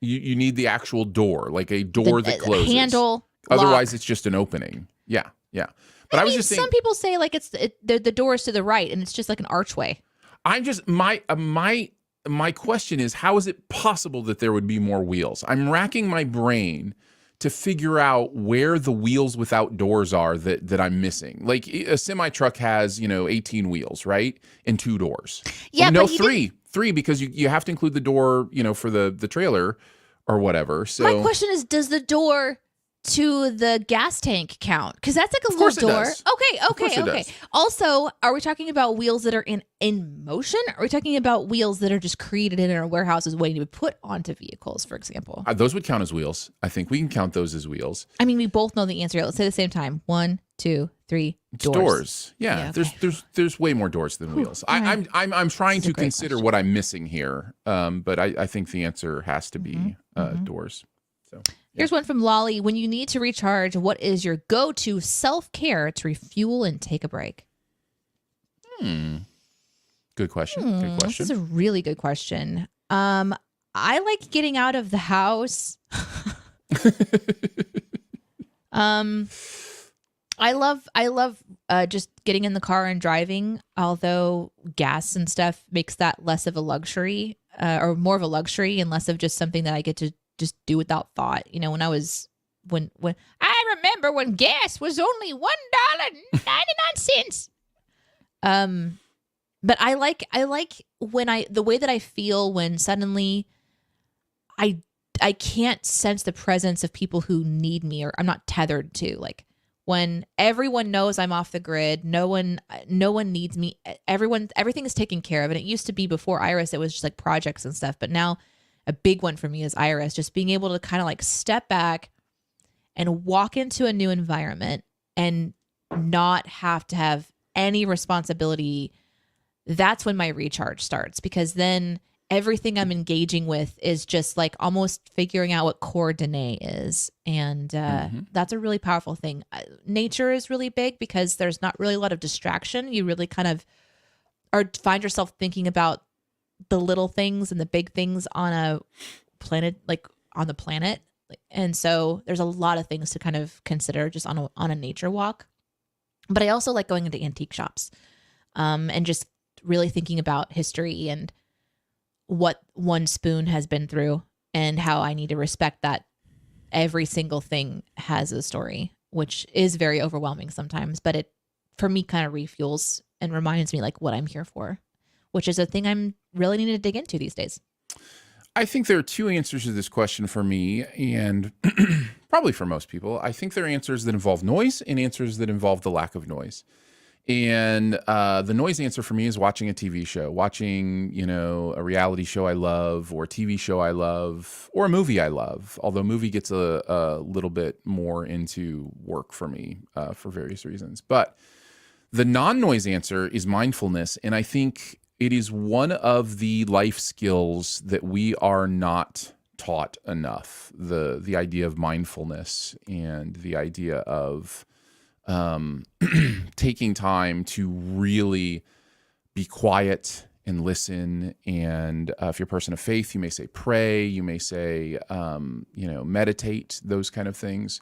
You need the actual door, like a door that closes. Handle, Otherwise, lock. It's just an opening. Yeah. But I was just saying... Some people say like the door is to the right and it's just like an archway. I'm just... My question is, how is it possible that there would be more wheels? I'm racking my brain to figure out where the wheels without doors are that I'm missing. Like a semi truck has, 18 wheels, right? And 2 doors. Yeah, no, three because you have to include the door, for the trailer or whatever. So my question is, does the door to the gas tank count? Because that's like a little door. Does. Okay. Also, are we talking about wheels that are in motion? Or are we talking about wheels that are just created in our warehouses waiting to be put onto vehicles, for example? Those would count as wheels. I think we can count those as wheels. I mean, we both know the answer. Let's say at the same time. 1, 2, 3. It's doors. Yeah, okay. There's way more doors than wheels. Right. I'm trying to consider question. what I'm missing here. But I think the answer has to be doors. So. Here's one from Lolly. When you need to recharge, what is your go-to self-care to refuel and take a break? Good question. This is a really good question. I like getting out of the house. I love just getting in the car and driving, although gas and stuff makes that less of a luxury or more of a luxury and less of just something that I get to just do without thought. When I remember when gas was only $1.99. But I like when the way that I feel when suddenly I can't sense the presence of people who need me or I'm not tethered to, like when everyone knows I'm off the grid, no one needs me. Everything is taken care of. And it used to be before Iris, it was just like projects and stuff, but now a big one for me is Iris, just being able to kind of like step back and walk into a new environment and not have to have any responsibility. That's when my recharge starts, because then everything I'm engaging with is just like almost figuring out what core DNA is. And that's a really powerful thing. Nature is really big because there's not really a lot of distraction. You really kind of find yourself thinking about the little things and the big things on a planet, like on the planet. And so there's a lot of things to kind of consider just on a nature walk. But I also like going into antique shops and just really thinking about history and what one spoon has been through and how I need to respect that every single thing has a story, which is very overwhelming sometimes, but it, for me, kind of refuels and reminds me like what I'm here for. which is a thing I'm really needing to dig into these days. I think there are two answers to this question for me, and probably for most people. I think there are answers that involve noise and answers that involve the lack of noise. And the noise answer for me is watching a TV show, watching, a reality show I love, or a TV show I love, or a movie I love. Although movie gets a little bit more into work for me for various reasons. But the non-noise answer is mindfulness, and I think it is one of the life skills that we are not taught enough. The idea of mindfulness and the idea of taking time to really be quiet and listen. And if you're a person of faith, you may say pray, you may say, meditate, those kind of things.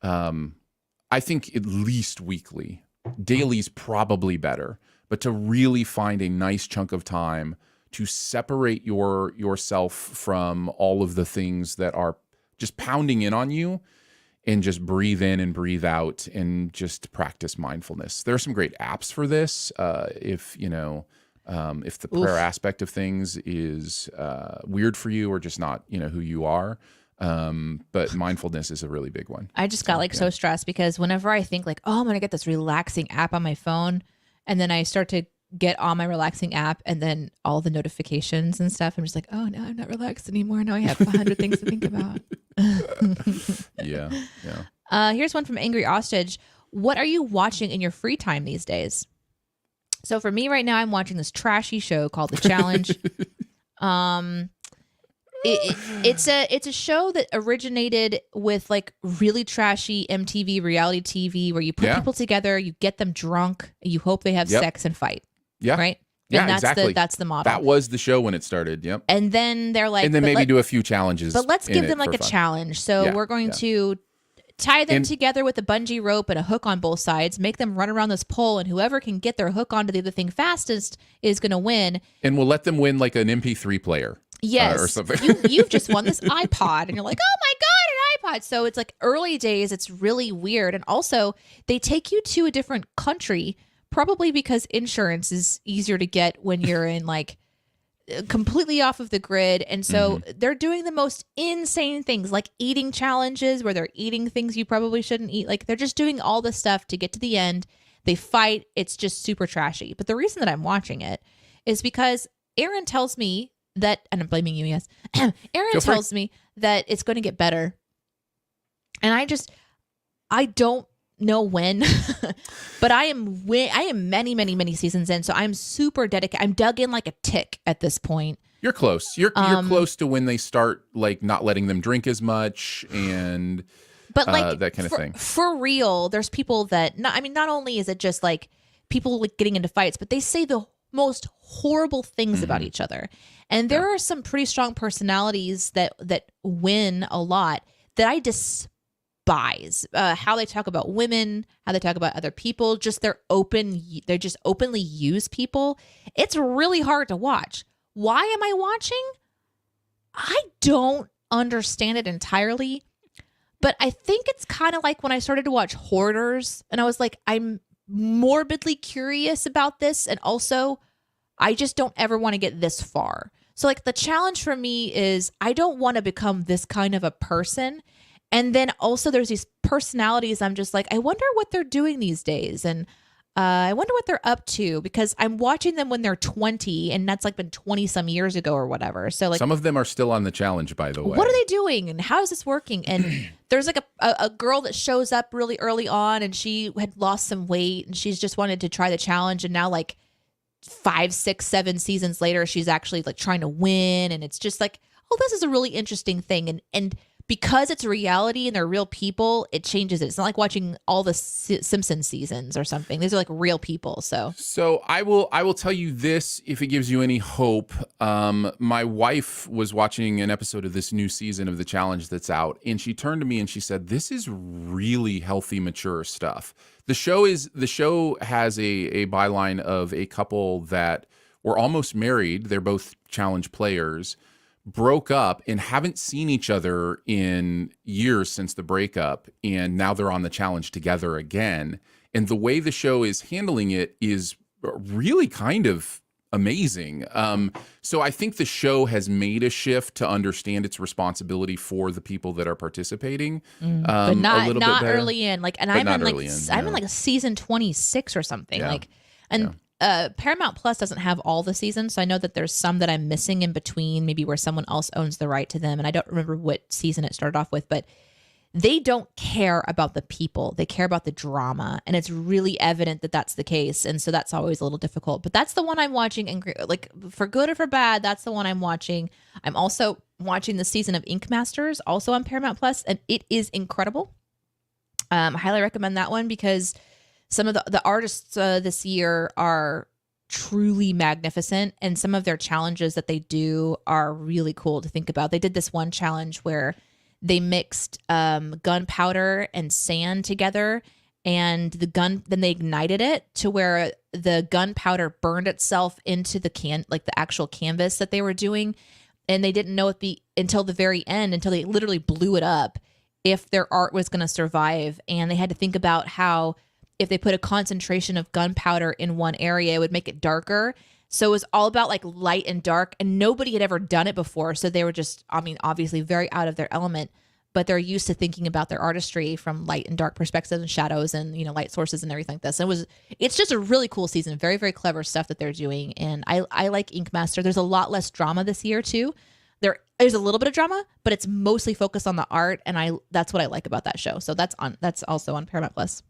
I think at least weekly. Daily's probably better, but to really find a nice chunk of time to separate yourself from all of the things that are just pounding in on you, and just breathe in and breathe out and just practice mindfulness. There are some great apps for this. If the prayer aspect of things is weird for you or just not, who you are. But mindfulness is a really big one. I just got so stressed because whenever I think like, oh, I'm going to get this relaxing app on my phone, and then I start to get on my relaxing app and then all the notifications and stuff, I'm just like, oh, no, I'm not relaxed anymore. Now I have 100 things to think about. Yeah. Here's one from Angry Ostrich. What are you watching in your free time these days? So for me right now, I'm watching this trashy show called The Challenge. It's a show that originated with like really trashy MTV reality TV where you put people together, you get them drunk, you hope they have sex and fight. Yeah. Right? Yeah, and exactly. That's the model. That was the show when it started. Yep. And then they're like, and then maybe do a few challenges. But let's give them like a challenge. So we're going to tie them together with a bungee rope and a hook on both sides, make them run around this pole, and whoever can get their hook onto the other thing fastest is going to win. And we'll let them win like an MP3 player. Yes. Or something. You've just won this iPod, and you're like, oh my God, an iPod. So it's like early days. It's really weird. And also, they take you to a different country, probably because insurance is easier to get when you're in like completely off of the grid. And so they're doing the most insane things like eating challenges where they're eating things you probably shouldn't eat. Like they're just doing all this stuff to get to the end. They fight. It's just super trashy. But the reason that I'm watching it is because Aaron tells me that, and I'm blaming you, yes. Aaron tells me that it's going to get better. And I don't know when, but I am many, many, many seasons in. So I'm super dedicated. I'm dug in like a tick at this point. You're close. You're close to when they start like not letting them drink as much and but like that kind of thing. For real, there's people that not only is it just like people like getting into fights, but they say the most horrible things about each other. And there are some pretty strong personalities that win a lot that I despise. How they talk about women, how they talk about other people, just they just openly use people. It's really hard to watch. Why am I watching? I don't understand it entirely, but I think it's kind of like when I started to watch Hoarders, and I was like, I'm morbidly curious about this, and also I just don't ever want to get this far. So like the challenge for me is I don't want to become this kind of a person. And then also there's these personalities I'm just like, I wonder what they're doing these days. And I wonder what they're up to, because I'm watching them when they're 20, and that's like been 20 some years ago or whatever. So like some of them are still on the challenge, by the way. What are they doing and how is this working? And there's like a girl that shows up really early on, and she had lost some weight and she's just wanted to try the challenge. And now like 5, 6, 7 seasons later, she's actually like trying to win. And it's just like, oh, this is a really interesting thing. And because it's a reality and they're real people, it changes it. It's not like watching all the Simpsons seasons or something. These are like real people. So I will tell you this, if it gives you any hope. My wife was watching an episode of this new season of the challenge that's out, and she turned to me and she said, "This is really healthy, mature stuff." The show has a byline of a couple that were almost married. They're both challenge players, broke up and haven't seen each other in years since the breakup, and now they're on the challenge together again. And the way the show is handling it is really kind of amazing. So I think the show has made a shift to understand its responsibility for the people that are participating. But A not little bit better. early in. Like, and But I'm not in like early in, I'm in yeah. like a season 26 or something. Yeah. Like, and Paramount Plus doesn't have all the seasons, so I know that there's some that I'm missing in between, maybe where someone else owns the right to them, and I don't remember what season it started off with, but they don't care about the people. They care about the drama, and it's really evident that that's the case, and so that's always a little difficult. But that's the one I'm watching, and like for good or for bad, that's the one I'm watching. I'm also watching the season of Ink Masters, also on Paramount Plus, and it is incredible. I highly recommend that one because some of the artists this year are truly magnificent, and some of their challenges that they do are really cool to think about. They did this one challenge where they mixed gunpowder and sand together, and then they ignited it to where the gunpowder burned itself into the actual canvas that they were doing, and they didn't know until the very end, until they literally blew it up, if their art was going to survive. And they had to think about how if they put a concentration of gunpowder in one area, it would make it darker. So it was all about like light and dark, and nobody had ever done it before. So they were just, I mean, obviously very out of their element, but they're used to thinking about their artistry from light and dark perspectives and shadows and, light sources and everything like this. And it's just a really cool season. Very, very clever stuff that they're doing. And I like Ink Master. There's a lot less drama this year too. There's a little bit of drama, but it's mostly focused on the art. And that's what I like about that show. So that's also on Paramount Plus.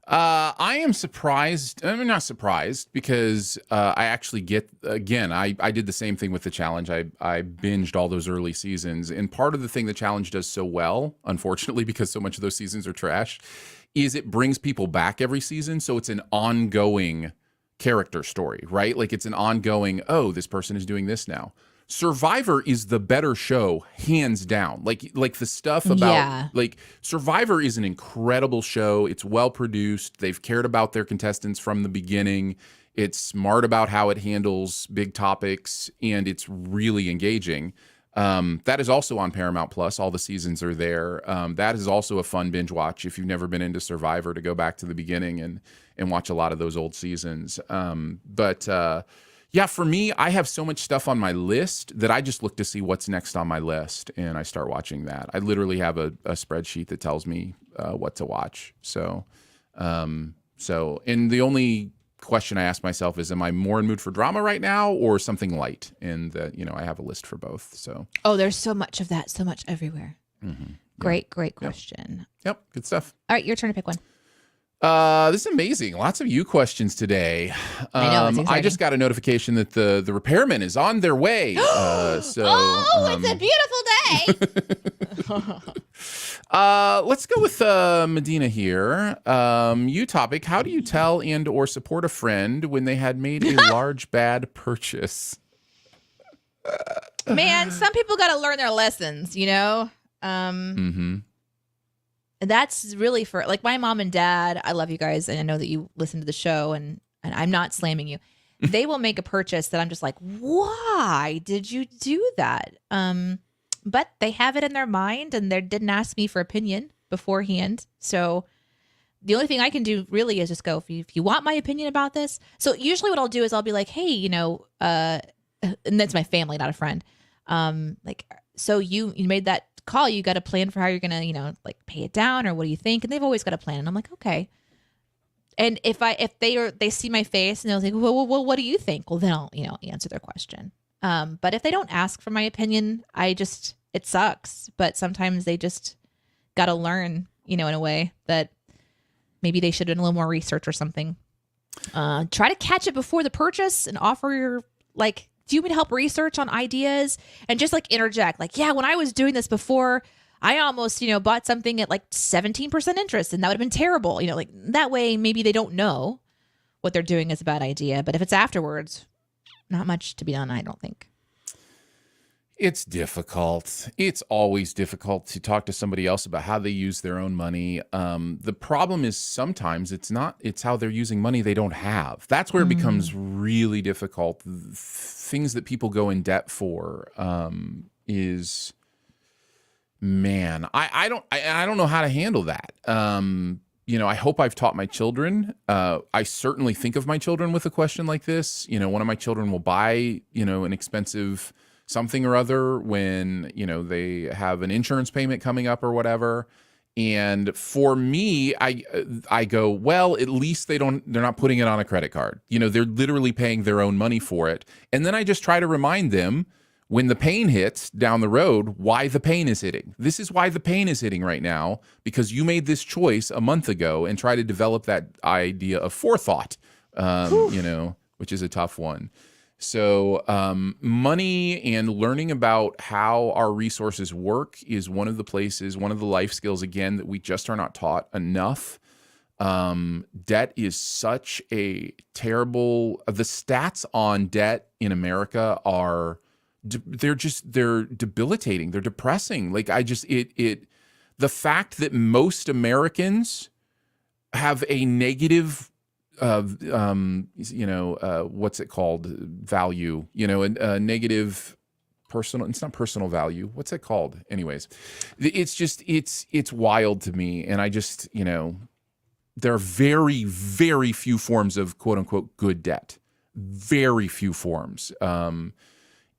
I am surprised. I'm not surprised because I actually get, again, I did the same thing with the challenge. I binged all those early seasons. And part of the thing the challenge does so well, unfortunately, because so much of those seasons are trash, is it brings people back every season. So it's an ongoing character story, right? Like it's an ongoing, oh, this person is doing this now. Survivor is the better show, hands down. Like the stuff about like Survivor is an incredible show. It's well produced. They've cared about their contestants from the beginning. It's smart about how it handles big topics, and it's really engaging. That is also on Paramount Plus. All the seasons are there. That is also a fun binge watch if you've never been into Survivor, to go back to the beginning and watch a lot of those old seasons. Yeah, for me, I have so much stuff on my list that I just look to see what's next on my list, and I start watching that. I literally have a spreadsheet that tells me what to watch. And the only question I ask myself is, am I more in mood for drama right now or something light? And I have a list for both. So there's so much of that, so much everywhere. Mm-hmm. Great question. Yep, good stuff. All right, your turn to pick one. This is amazing. Lots of you questions today. I know, it's exciting. I just got a notification that the repairman is on their way. It's a beautiful day. Let's go with Medina here. You topic: how do you tell and or support a friend when they had made a large bad purchase? Man, some people got to learn their lessons, Mm-hmm. That's really for like my mom and dad. I love you guys, and I know that you listen to the show, and I'm not slamming you. They will make a purchase that I'm just like, why did you do that? But they have it in their mind, and they didn't ask me for opinion beforehand. So the only thing I can do really is just go, if you want my opinion about this. So usually what I'll do is I'll be like, hey, and that's my family, not a friend. So you made that call, you got a plan for how you're gonna like pay it down, or what do you think? And they've always got a plan, and I'm like, okay. And if they see my face and they'll think, well, what do you think? Well, then I'll answer their question. But if they don't ask for my opinion, it sucks. But sometimes they just got to learn, in a way that maybe they should have done a little more research or something. Try to catch it before the purchase and offer your do you want me to help research on ideas, and just interject when I was doing this before, I almost, bought something at 17% interest, and that would have been terrible. That way maybe they don't know what they're doing is a bad idea. But if it's afterwards, not much to be done, I don't think. It's difficult. It's always difficult to talk to somebody else about how they use their own money. The problem is sometimes it's how they're using money they don't have. That's where it becomes really difficult. Things that people go in debt for I don't know how to handle that. I hope I've taught my children. I certainly think of my children with a question like this. One of my children will buy, an expensive something or other when, they have an insurance payment coming up or whatever. And for me, I go, well, at least they're not putting it on a credit card. They're literally paying their own money for it. And then I just try to remind them when the pain hits down the road, why the pain is hitting. This is why the pain is hitting right now, because you made this choice a month ago, and try to develop that idea of forethought, which is a tough one. So money and learning about how our resources work is one of the life skills, again, that we just are not taught enough. Debt is such a terrible, the stats on debt in America are, they're debilitating. They're depressing. Like the fact that most Americans have a negative what's it called? Value, a negative personal, it's not personal value. What's it called? Anyways, it's wild to me. And I just, there are very, very few forms of quote unquote good debt, very few forms.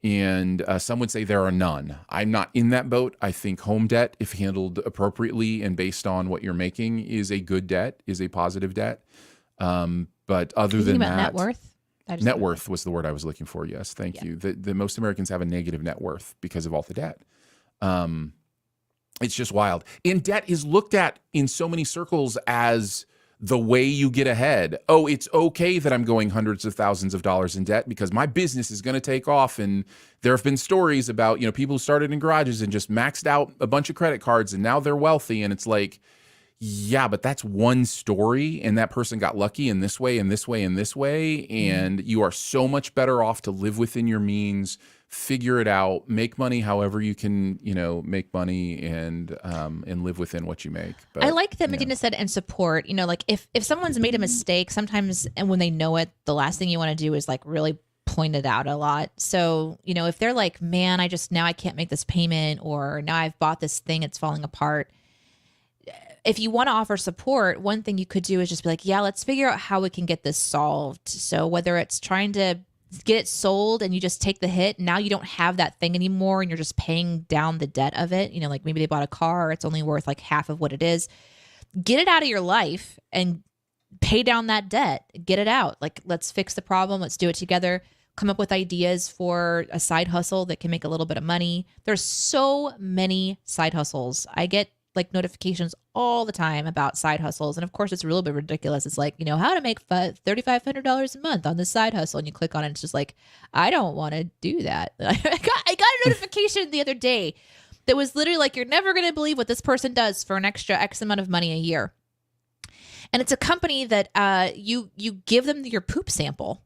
And some would say there are none. I'm not in that boat. I think home debt, if handled appropriately and based on what you're making, is a good debt, is a positive debt. But other than that, net worth? Net worth was the word I was looking for. Yes, thank you. The most Americans have a negative net worth because of all the debt. It's just wild. And debt is looked at in so many circles as the way you get ahead. Oh, it's okay that I'm going hundreds of thousands of dollars in debt because my business is going to take off. And there have been stories about, people who started in garages and just maxed out a bunch of credit cards and now they're wealthy. And it's like, yeah, but that's one story, and that person got lucky in this way and this way and this way, and you are so much better off to live within your means, figure it out, make money however you can, make money, and live within what you make. But, I like that Medina said, and support. Like if someone's made a mistake, sometimes, and when they know it, the last thing you want to do is like really point it out a lot. So, if they're like, man, now I can't make this payment, or now I've bought this thing, it's falling apart. If you want to offer support, one thing you could do is just be like, yeah, let's figure out how we can get this solved. So whether it's trying to get it sold and you just take the hit, now you don't have that thing anymore and you're just paying down the debt of it. Like maybe they bought a car, it's only worth like half of what it is. Get it out of your life and pay down that debt. Get it out. Like, let's fix the problem. Let's do it together. Come up with ideas for a side hustle that can make a little bit of money. There's so many side hustles. I get like notifications all the time about side hustles. And of course it's a little bit ridiculous. It's like, how to make $3,500 a month on this side hustle. And you click on it. It's just like, I don't want to do that. I got a notification the other day that was literally like, you're never going to believe what this person does for an extra X amount of money a year. And it's a company that you give them your poop sample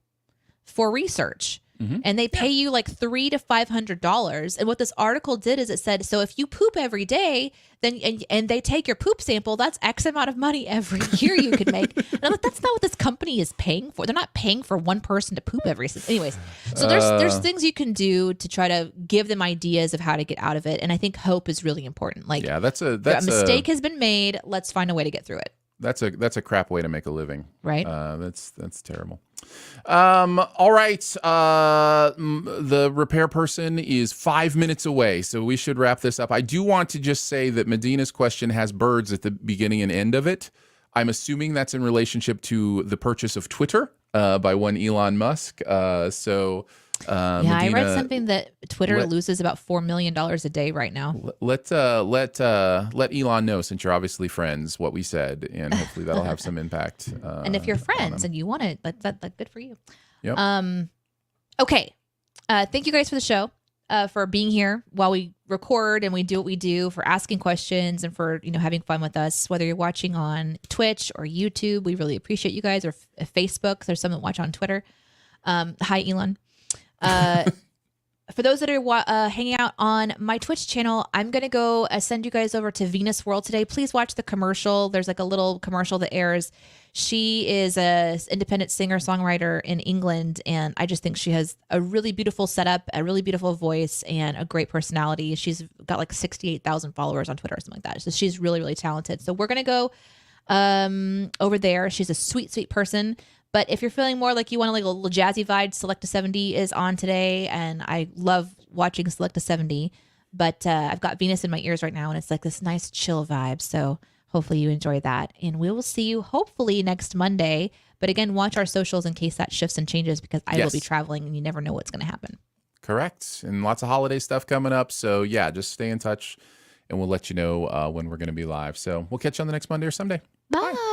for research. And they pay you like $300 to $500. And what this article did is it said, so if you poop every day, then and they take your poop sample, that's X amount of money every year you could make. And I'm like, that's not what this company is paying for. They're not paying for one person to poop every. Anyways, so there's things you can do to try to give them ideas of how to get out of it. And I think hope is really important. Like, that's a mistake has been made. Let's find a way to get through it. That's a crap way to make a living. Right. That's terrible. All right. The repair person is 5 minutes away, so we should wrap this up. I do want to just say that Medina's question has birds at the beginning and end of it. I'm assuming that's in relationship to the purchase of Twitter by one Elon Musk. Medina, I read something that Twitter loses about $4 million a day right now. Let Elon know, since you're obviously friends, what we said, and hopefully that'll have some impact. And if you're friends and you want it, that's good for you. Yep. Okay. Thank you guys for the show, for being here while we record and we do what we do, for asking questions and for having fun with us. Whether you're watching on Twitch or YouTube, we really appreciate you guys. Or Facebook. There's some that watch on Twitter. Hi, Elon. For those that are hanging out on my Twitch channel, I'm going to go send you guys over to Venus World today. Please watch the commercial. There's like a little commercial that airs. She is a independent singer-songwriter in England, and I just think she has a really beautiful setup, a really beautiful voice, and a great personality. She's got like 68,000 followers on Twitter or something like that. So she's really, really talented. So we're going to go over there. She's a sweet, sweet person. But if you're feeling more like you want like a little jazzy vibe, Selecta 70 is on today, and I love watching Selecta 70. But I've got Venus in my ears right now, and it's like this nice chill vibe. So hopefully you enjoy that, and we will see you hopefully next Monday. But again, watch our socials in case that shifts and changes, because I will be traveling, and you never know what's going to happen. Correct, and lots of holiday stuff coming up. So yeah, just stay in touch, and we'll let you know when we're going to be live. So we'll catch you on the next Monday or Sunday. Bye.